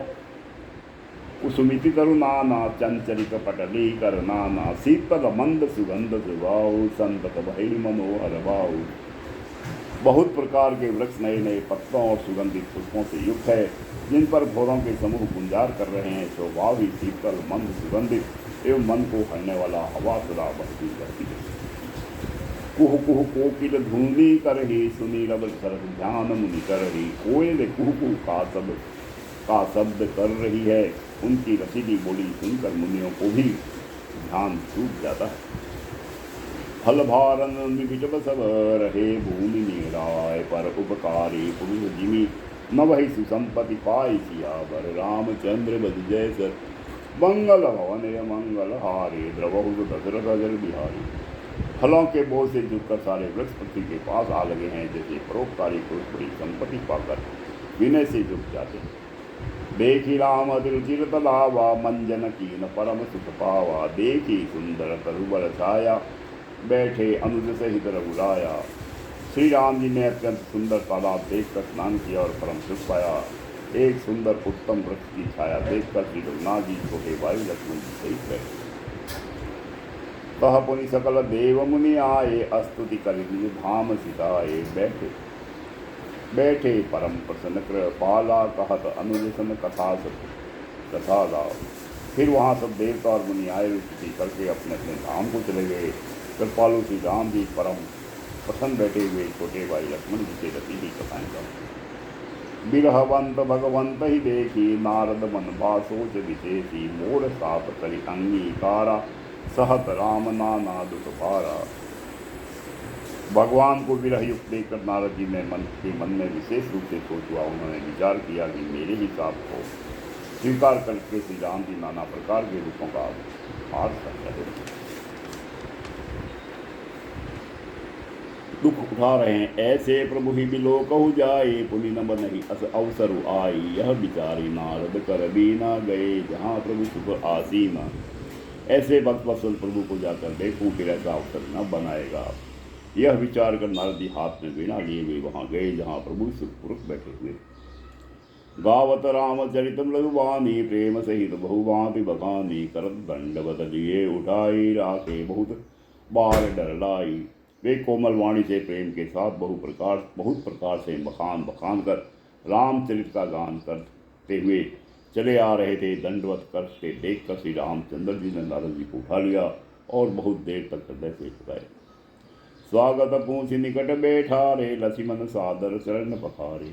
कुसुमिति तरुनाना, चंचलिक पटली करनाना। शीतल मंद सुगंध सुभाऊ, संतत भई मनोहर भाऊ। बहुत प्रकार के वृक्ष नए नए पत्तों और सुगंधित पुष्पों से युक्त है, जिन पर भौरों के समूह गुंजार कर रहे हैं। स्वभाव ही शीतल मंद सुगंधित एवं मन को हरने वाला हवा सदा बहती रहती है। कुह कुह कोकिल धुनी करही, सुनी रब सरस ध्यान मुनि करही। कोयल कुह कुह का शब्द कर रही है, उनकी रसीली बोली सुनकर मुनियों को भी ध्यान छूट जाता है। फल भारन विजब सब रहे, भूमि निराय पर उपकारी पुरुष जिमी। न वही सुसंपत्ति पाई सियावर, रामचंद्र बद जय मंगल भवन मंगल हारे। द्रवहु दशरथ अजर बिहारी। फलों के बोझ से जुटकर सारे वृक्ष पृथ्वी के पास आ लगे हैं, जैसे परोपकारी पुरुष बड़ी संपत्ति पाकर विनय से जुट जाते हैं। देखी राम दिल चिर तलावा, मंजन कीन परम सुख पावा। देखी सुंदर तरुबर छाया, बैठे अनुज सहित रघुराया। श्री राम जी ने अत्यंत सुंदर तालाब देखकर स्नान किया और परम सुख पाया। एक सुंदर उत्तम वृक्ष की छाया देखकर श्री रघुनाथ जी छोटे भाई लक्ष्मण जी सहित बैठे। कह पुनि सकल देव मुनि आए, स्तुति कर निज धाम सिताए। बैठे बैठे परम प्रसन्न कृपाला, कहत अनुज सन कथा लाओ। फिर वहाँ सब देवता और मुनि आए, स्तुति करके अपने अपने धाम को चले गए। कृपालु श्री राम जी परम प्रसन्न बैठे हुए छोटे भाई लक्ष्मण जी से रसीली कथाएं कर। बिरहवंत भगवंत ही देखी, नारद मन भा सोच विशेषी। मोर साप करि अंगीकारा, सहत राम नाना दुख भारा। भगवान को विरह युक्त देखकर नारद जी ने मन में विशेष रूप से सोच हुआ। उन्होंने विचार किया कि मेरे ही साप को स्वीकार करके श्री राम जी नाना प्रकार के रूपों का हार कर रहे दुख उठा रहे हैं। ऐसे प्रभु ही बिलो कहु जाए, पुनि न बनहि अवसर आई। यह विचारी नारद कर बीना गए, जहाँ प्रभु सुख आसीना। ऐसे भक्त वत्सल प्रभु को जाकर देखूं, फिर ऐसा अवसर न बनाएगा। यह विचार कर नारद जी हाथ में वीणा लिए हुए वहाँ गए, जहाँ प्रभु सुखपूर्वक बैठे हुए। गावत रामचरितम लघुबानी, प्रेम सहित बहुभांति बखानी। करत दंडवत दिए उठाई, राखे बहुत बार डर लाई। वे कोमल वाणी से प्रेम के साथ बहुत प्रकार से बखान कर रामचरित का गान करते हुए चले आ रहे थे। दंडवत करते देखकर श्री रामचंद्र जी ने नारद जी को उठा लिया और बहुत देर तक हृदय से झुकाए। स्वागत पूछ निकट बैठा रे, लक्ष्मण सादर शरण पखारे।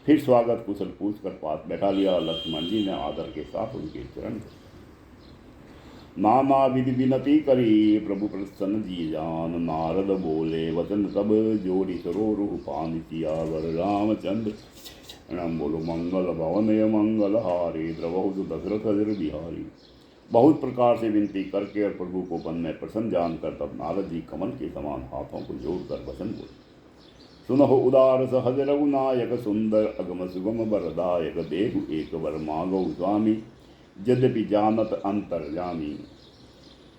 फिर स्वागत कुशल पूछ कर पास बैठा लिया। लक्ष्मण जी ने आदर के साथ उनके चरण नाना विधि विनती करी, प्रभु प्रसन्न जी जान। नारद बोले वचन सब जोड़ी, सरोरुह पान सियावर। रामचंद्र प्रणाम बोलो, मंगल भवन मंगल हारे। द्रवहु दशरथ अजर बिहारी। बहुत प्रकार से विनती करके और प्रभु को मन में प्रसन्न जानकर तब नारद जी कमल के समान हाथों को जोड़कर वचन बोले। सुनहु उदार सहज रघुनायक, सुंदर अगम सुगम वरदायक। देहु एक वर मांगो स्वामी, यद्यपि जानत अंतर्यामी।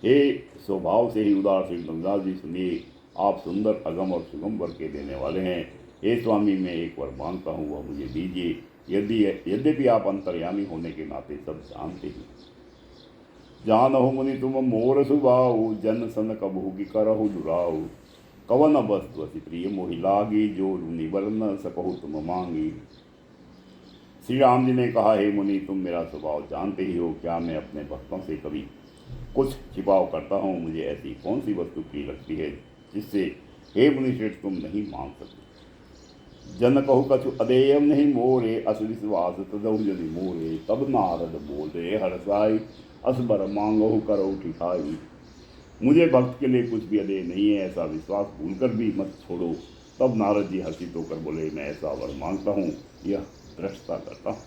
हे स्वभाव से ही उदार श्री रघुनाथ जी सुनिए, आप सुंदर अगम और सुगम वर के देने वाले हैं। हे स्वामी, मैं एक वर मांगता हूँ, वह मुझे दीजिए। यद्यपि आप अंतर्यामी होने के नाते सब जानते ही। जानहु मुनि तुम मोर सुभाऊ, जन सन कबहु की करहु दुराऊ। कवन वस्तु अति प्रिय मोहि लागी, जो निबर न सकहु तुम मांगी। श्री राम जी ने कहा, हे मुनि, तुम मेरा स्वभाव जानते ही हो। क्या मैं अपने भक्तों से कभी कुछ छिपाव करता हूँ? मुझे ऐसी कौन सी वस्तु प्रिय लगती है जिससे हे मुनि श्रेष्ठ तुम नहीं मांग सकते। जन कहु कछु अदेयम नहीं मोरे, अस विश्वास तदहु जनि मोरे। तब नारद बोले हरसाई, असबर मांगहु करहु ठिठाई। मुझे भक्त के लिए कुछ भी अदेय नहीं है, ऐसा विश्वास भूलकर भी मत छोड़ो। तब नारद जी हर्षित होकर बोले, मैं ऐसा वर मांगता हूँ, यह दृष्टता करता हूँ।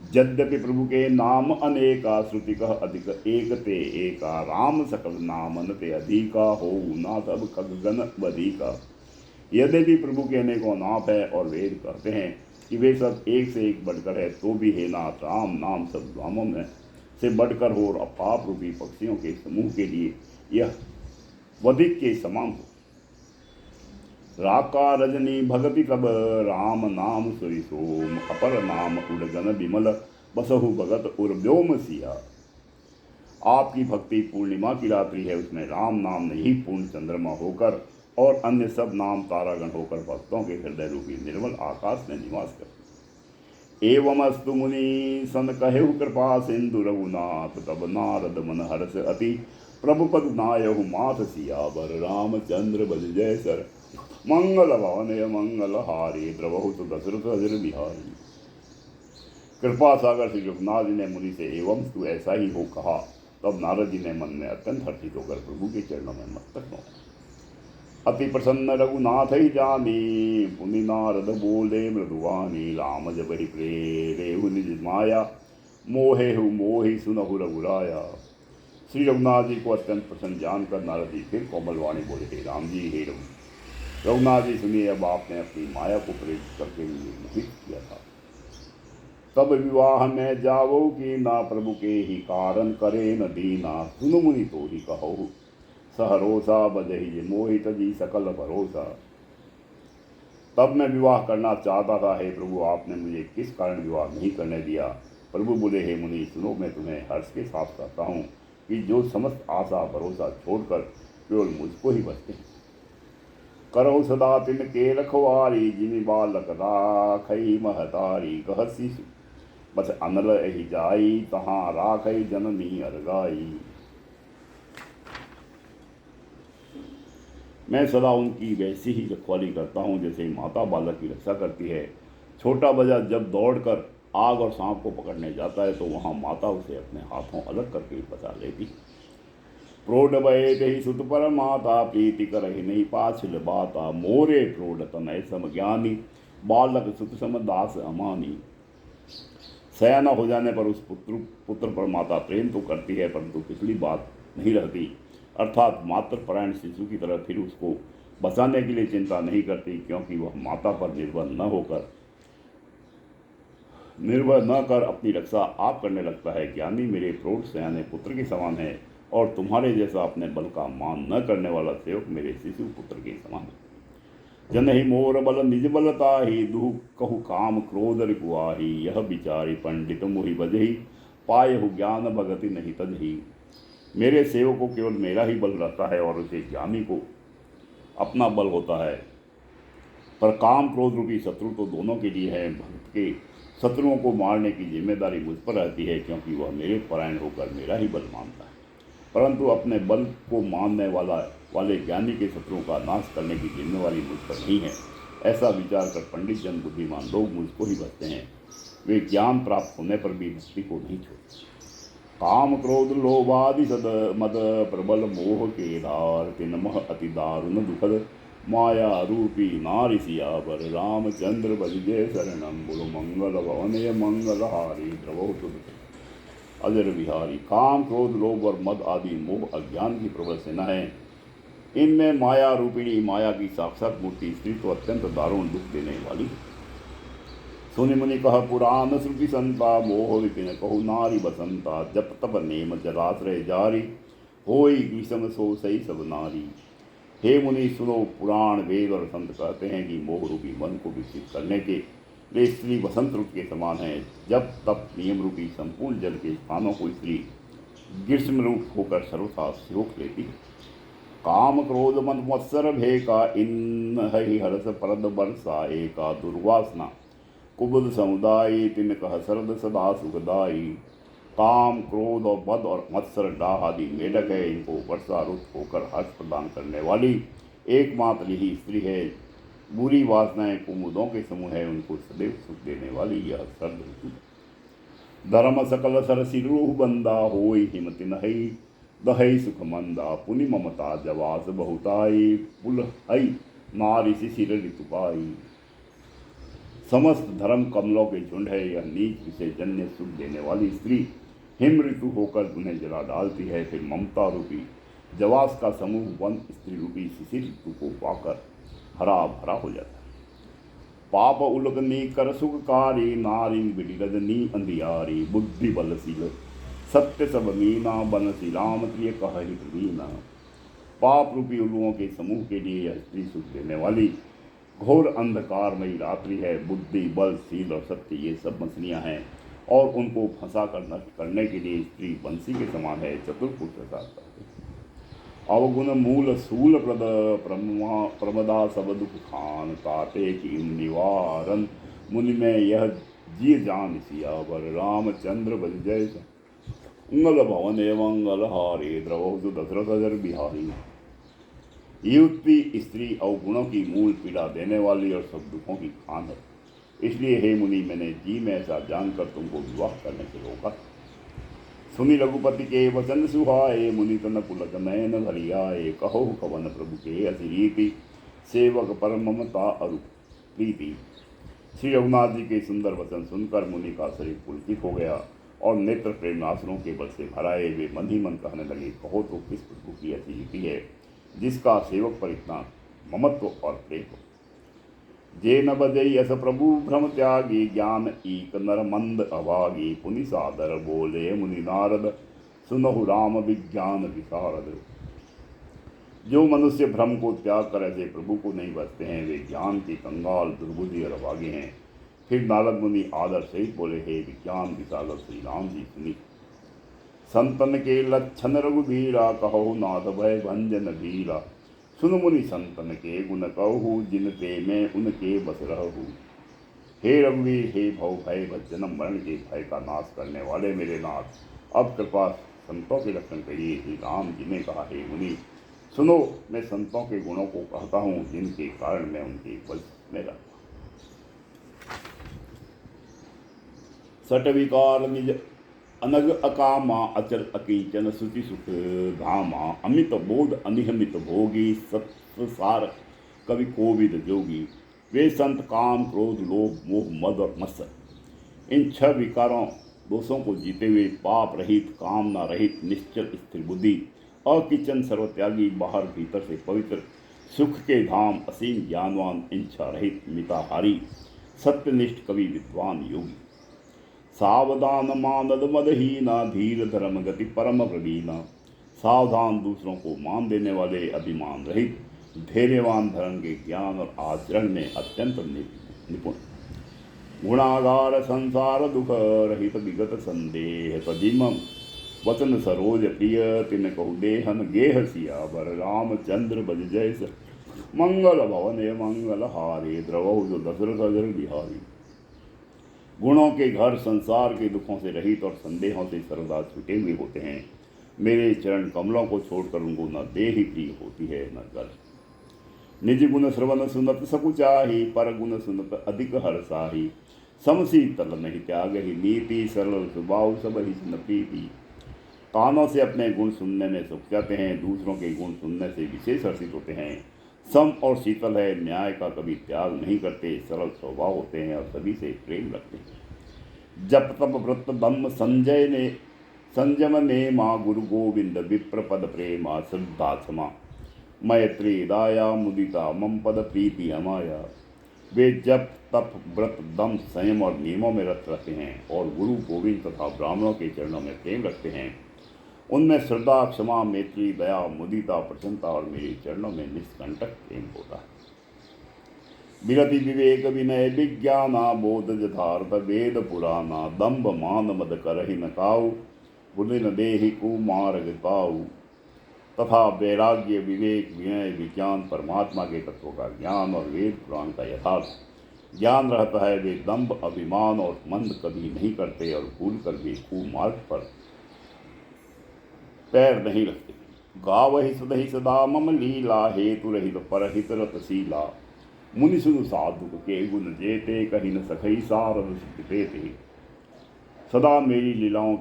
यद्यपि प्रभु के नाम अनेका, श्रुति कह अधिक एक ते एका, राम सकल नाम न ते अधिका, हो ना सब खगगन बधिका। यद्यपि प्रभु के अनेकों नाम है और वेद कहते हैं कि वे सब एक से एक बढ़कर है, तो भी हे नाथ, राम नाम सब नामों में से बढ़कर हो और अपाप रूपी पक्षियों के समूह के लिए यह वधिक के समान हो। राका रजनी भगति कब, राम नाम सोई सोम, अपर नाम उड़गन विमल, बसहु भगत उर व्योम सिया। आपकी भक्ति पूर्णिमा की रात्रि है, उसमें राम नाम नहीं पूर्ण चंद्रमा होकर और अन्य सब नाम तारागण होकर भक्तों के हृदय रूपी निर्मल आकाश में निवास करते। एवमस्तु मुनि सन कहेहु कृपा सिंधु रघुनाथ, तब नारद मन हर्ष अति, प्रभु पद नायहु माथ सियावर, रामचंद्र बज जय सर, मंगल भवन मंगल हारी, द्रवहु तो दशरथ अजर बिहारी। कृपा सागर श्री रघुनाथ जी ने मुनि से एवं तू ऐसा ही हो कहा। तब नारद जी ने मन में अत्यंत हर्षित होकर प्रभु के चरणों में मस्तक नौका। अति प्रसन्न रघुनाथ ही जानी, पुनि नारद बोले मृदुवानी, राम जब ही प्रेरे निज माया, मोहे हु मोहि सुनहु रघुराया। श्री रघुनाथ जी को अत्यंत प्रसन्न जानकर नारद जी फिर कोमल वाणी बोले, हे राम जी, हे रघुनाथ जी सुनिए, अब आपने अपनी माया को प्रेरित करके मुझे मोहित किया था। तब विवाह में जावो कि ना, प्रभु के ही कारण करे न दीना, सुनु मुनि तो ही कहो, सहरोसा बजहि मोहित जी सकल भरोसा। तब मैं विवाह करना चाहता था, हे प्रभु आपने मुझे किस कारण विवाह नहीं करने दिया। प्रभु बोले, हे मुनि सुनो, मैं तुम्हें हर्ष के साथ कहता हूँ कि जो समस्त आशा भरोसा छोड़कर केवल मुझको ही बसते हैं। करो सदा तिन के रखवारी, जिमि बालक राखई महतारी, कह शिशु बस अनल ही जाई, तहाँ राखई जननी अरगाई। मैं सदा उनकी वैसी ही रखवाली करता हूँ जैसे माता बालक की रक्षा करती है। छोटा बच्चा जब दौड़कर आग और सांप को पकड़ने जाता है तो वहाँ माता उसे अपने हाथों अलग करके बचा लेती। प्रोढ़ बैठ ही सुत पर माता, प्रीति करहि नहीं पाछिल बाता, मोरे प्रोढ़ तनय सम ज्ञानी, बालक सुत सम दास अमानी। सयाना हो जाने पर उस पुत्र पर माता प्रेम तो करती है, परंतु पिछली बात नहीं रहती, अर्थात मातृ परायण शिशु की तरह फिर उसको बचाने के लिए चिंता नहीं करती, क्योंकि वह माता पर निर्भर न कर अपनी रक्षा आप करने लगता है। ज्ञानी मेरे प्रौढ़ सयाने पुत्र के समान है, और तुम्हारे जैसा अपने बल का मान न करने वाला सेवक मेरे शिशु पुत्र के समान है। जन ही मोर बल निज बलता ही, दुह कहु काम क्रोध रिपुआही, यह विचारी पंडित मोहि बजही, पायहु ज्ञान भगति नहीं तजही। मेरे सेवक को केवल मेरा ही बल रहता है और उसे ज्ञानी को अपना बल होता है, पर काम क्रोध रूपी शत्रु तो दोनों के लिए है। भक्त के शत्रुओं को मारने की जिम्मेदारी मुझ पर रहती है, क्योंकि वह मेरे परायण होकर मेरा ही बल मानता है, परंतु अपने बल को मानने वाले ज्ञानी के शत्रुओं का नाश करने की जिम्मेवारी मुझ पर नहीं है। ऐसा विचार कर पंडित जन बुद्धिमान लोग मुझको ही बसते हैं। वे ज्ञान प्राप्त होने पर भी भक्ति को नहीं छोड़ते। काम क्रोध लोभादि सद मद, प्रबल मोह के धार, तिनमह अति दारुण दुखद, माया रूपी नारी सियावर, रामचंद्र बलिजय शरणम, बोलो मंगल भवनय मंगल हारी, द्रवो अजर विहारी। काम क्रोध लोभ और मद आदि मोह अज्ञान की प्रबल सेना है। इनमें माया रूपिणी माया की साक्षात मूर्ति स्त्री तो अत्यंत दारुण दुख देने वाली है। सुनि मुनि कह पुराण श्रुति संता, मोह विपिन कहु नारी बसंता, जप तप नेम जराश्रय जारी, होई विषम सो सही सब नारी। हे मुनि सुनो, पुराण वेद और संत कहते हैं कि मोह रूपी मन को विकसित करने के वे स्त्री वसंत ऋतु के समान है। जब तप नियम रूपी संपूर्ण जल के स्थानों को स्त्री ग्रीष्म रूप होकर सर्वथा सोख लेती है। काम क्रोध मन मत्सर भेका, इन हरि हरस परद बरसा, एका दुर्वासना कुबुद समुदायी, तिन कह सरद सदा सुखदाई। काम क्रोध और मद और मत्सर डाह आदि मेढक है, इनको वर्षा ऋतु होकर हर्ष प्रदान करने वाली एकमात्र यही स्त्री है। बुरी वासनाएं कुमुदों के समूह है, उनको सदैव सुख देने वाली यह सर्द ऋतु। धर्म सकल सरसी रूह बंदा, होई हिमति नहई दहई सुख मंदा, पुनि ममता जवास बहुताई, पुल हई नारी शिशिर ऋतु पाई। समस्त धर्म कमलों के झुंड है। यह नीच विषय जन्य सुख देने वाली स्त्री हिम ऋतु होकर उन्हें जला डालती है। फिर ममता रूपी जवास का समूह वन स्त्री रूपी शिशिर ऋतु को पाकर हरा भरा हो जाता है। पाप उलगनी कर सुखकारी नारी बिडिरजनी अंधियारी बुद्धि बलशील सत्य सब मीना बनसी राम प्रिय कहि प्रवीणा। पाप रूपी उल्लुओं के समूह के लिए यह स्त्री सुख देने वाली घोर अंधकारमयी रात्रि है। बुद्धि बल शील और सत्य ये सब मछलियाँ हैं और उनको फंसा कर नष्ट करने के लिए स्त्री बंसी के समान है। चतुर्पुत्र साथ अवगुण मूल सूल प्रमदा सब दुख खान ताते की निवारन मुनि में यह जी जान सियावर रामचंद्र बल जय मंगल भवन मंगल हारे द्रवधु दशरथ बिहारी। युक्ति स्त्री अवगुणों की मूल पीड़ा देने वाली और सब दुखों की खान है। इसलिए हे मुनि मैंने जी में ऐसा जानकर तुमको विवाह करने से रोका। सुनी रघुपति के वचन सुहाए मुनि तन पुलक नयन भरियाए। कहो कवन प्रभु के अति रीति सेवक पर ममता अरु प्रीति। श्री रघुनाथ जी के सुंदर वचन सुनकर मुनि का शरीर पुलकित हो गया और नेत्र प्रेम आंसुओं के बल से भराए। वे मन ही मन कहने लगे, कहो तो किस प्रभु की ऐसी रीति है जिसका सेवक पर इतना ममत्व और प्रेम हो। जे न बजई अस प्रभु भ्रम त्यागी ज्ञान ईक नर मंद अभागी। पुनि सादर बोले मुनि नारद सुनहु राम विज्ञान विशारद। जो मनुष्य भ्रम को त्याग कर ऐसे प्रभु को नहीं बचते हैं वे ज्ञान के कंगाल दुर्बुद्धि और अभागे हैं। फिर नारद मुनि आदर सहित बोले, हे विज्ञान विशारद श्री राम जी सुनी। संतन के लक्षण रघुबीरा कहो नाथ भय भंजन भीरा। सुन मुनि संतन के गुण कहू जिन ते मैं उनके बस रहू। हे रघुवीर हे भव भय जन्म मरण के भय का नाश करने वाले मेरे नाथ अब कृपा संतों के लक्षण कहिए। श्री राम जी ने कहा, हे मुनि सुनो मैं संतों के गुणों को कहता हूँ जिनके कारण मैं उनके बस में रहता। सट विकार निज अनग अकामा अचल अकीचन सुचि सुख धामा। अमित बोध अनिहमित भोगी सत्सार कवि कोविद जोगी। वे संत काम क्रोध लोभ मोह मद और मत्सर इन 6 विकारों दोषों को जीते हुए पाप रहित कामना रहित निश्चल स्थिर बुद्धि अकिचन सर्वत्यागी बाहर भीतर से पवित्र सुख के धाम असीम ज्ञानवान इच्छा रहित मिताहारी सत्यनिष्ठ कवि विद्वान योगी। सावधान मानद मदहीना धीर धर्म गति परम प्रवीणा। सावधान दूसरों को मान देने वाले अभिमान रहित धैर्यवान धर्म के ज्ञान और आचरण में अत्यंत निपुण। गुणागार संसार दुख रहित विगत संदेह तजिम वचन सरोज प्रिय तिन कहु देहन गेह सियावर रामचंद्र बज जय मंगल भवन मंगल हारे द्रवहु जो दशरथ बिहारी। गुणों के घर संसार के दुखों से रहित और संदेहों से सर्वदा छुटे हुए होते हैं। मेरे चरण कमलों को छोड़कर उनको न देह ही प्रिय होती है न कर। निज गुण श्रवण सुनत सकुचाही पर गुण सुनत अधिक हर्षाही। समसी तल नहीं त्याग ही नीति सरल स्वभाव सब ही सुन प्रीति। कानों से अपने गुण सुनने में सुख जाते हैं दूसरों के गुण सुनने से विशेष हर्षित होते हैं। सम और शीतल है न्याय का कभी त्याग नहीं करते सरल स्वभाव होते हैं और सभी से प्रेम रखते हैं। जप तप व्रत दम्म संयम ने माँ गुरु गोविंद विप्र पद प्रेमा श्रद्धा क्षमा मैत्री दाया मुदिता मम पद प्रीति अमाया। वे जप तप व्रत दम संयम और नियमों में रत रहते हैं और गुरु गोविंद तथा ब्राह्मणों के चरणों में प्रेम रखते हैं। उनमें श्रद्धा क्षमा मैत्री दया मुदिता प्रसन्नता और मेरे चरणों में निष्कंटक प्रेम होता है। विरति विवेक विनय विज्ञाना बोध यथार्थ वेद पुराना। दम्भ मान मद करहि न काऊ बुद्धि देहि कुमार्ग पाऊ। तथा वैराग्य विवेक विनय विज्ञान परमात्मा के तत्वों का ज्ञान और वेद पुराण का यथार्थ ज्ञान रहता है। वे दम्भ अभिमान और मंद कभी नहीं करते और भूल कर भी कुमार्ग पर पैर नहीं रखते। गावहि सदहि सदा मम लीला हेतु रहित परहित रतशीला। मुनि सुनु साधु के गुण जेते कहीं न सखई सारद देते। सदा मेरी लीलाओं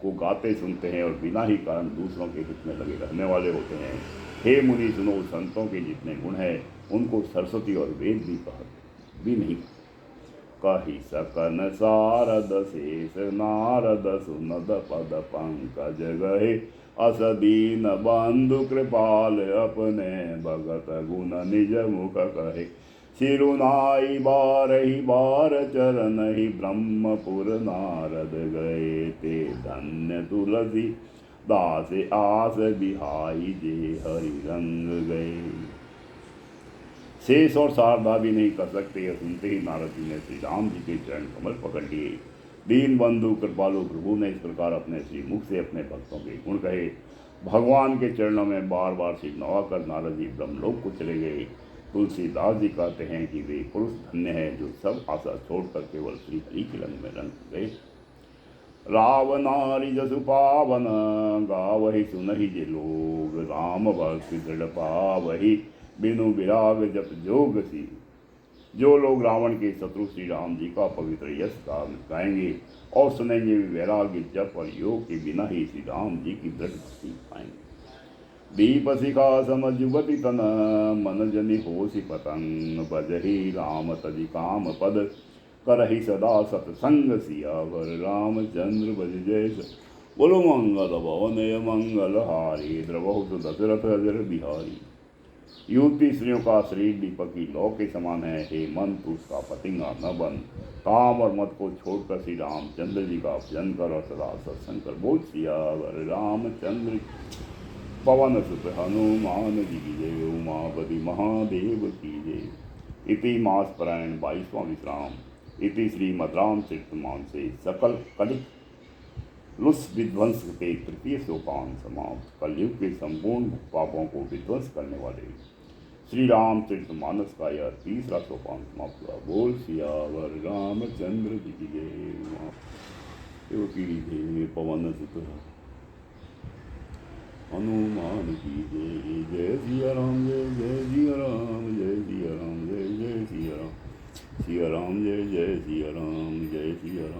को गाते सुनते हैं और बिना ही कारण दूसरों के हित में लगे रहने वाले होते हैं। हे मुनि सुनो संतों के जितने गुण हैं उनको सरस्वती और वेद भी नहीं। कही सकन सारद शेष नारद सुनद पद पंकज गए अस दीन बंधु कृपाल अपने भगत गुण निज मुख कहे सिरुनाई बारही बार चरण ही ब्रह्मपुर नारद गए ते धन्य तुलसी दास आस बिहाई जे हरि रंग गए। शेष और शारदा भी नहीं कर सकते। यह सुनते ही नारद जी ने श्री राम जी के चरण कमल पकड़ लिए। दीन बंधु कृपालु प्रभु ने इस प्रकार अपने श्री मुख से अपने भक्तों के गुण कहे। भगवान के चरणों में बार बार सिर नवाकर नारद जी ब्रह्मलोक को चले गए। तुलसीदास जी कहते हैं कि वे पुरुष धन्य है जो सब आशा छोड़कर केवल श्री हरि के रंग में रंग गए। रावनारी जसु पावन गावहि सुनहि जे लोग राम भक्ति दृढ़ पावहि बिनु विराग जप जोग सी। जो लोग रावण के शत्रु श्री राम जी का पवित्र यश गाएंगे और सुनेंगे वे वैराग्य जप और योग के बिना ही श्री राम जी की दृढ़ भक्ति पाएंगे। दीप शिखा सम जुगति तन मन जनि होसि पतंग बजहि राम तजि काम पद करहि सदा सतसंग सियावर रामचंद्र बज जय। बोलो मंगल भवन मंगल हारी द्रवहु दशरथ अजर बिहारी। युवती स्त्रियों का शरीर दीपक की लौ के समान है। हे मन तू उसका पतिंगा न बन। काम और मत को छोड़कर श्री रामचंद्र जी का भजन कर और सदा सत्संग कर। बोल सियावर रामचंद्र पवन सुत हनुमान जी की जय। उमापति महादेव की जय। इति मास परायण 22वां विश्राम। इति श्रीमद् रामचरितमानसे सकल कलिक लुस विध्वंस के तृतीय सोपान समाप्त। कलयुग के संपूर्ण पापों को विध्वंस करने वाले श्री रामचरितमानस का यह तीसरा सोपान समाप्त हुआ। बोल सियावर रामचंद्र जी की जय। पवन सुत हनुमान की जय। जय सिया राम जय जय सिया राम जय सिया राम जय जय सिया राम। सिया राम जय जय सिया राम जय सिया राम।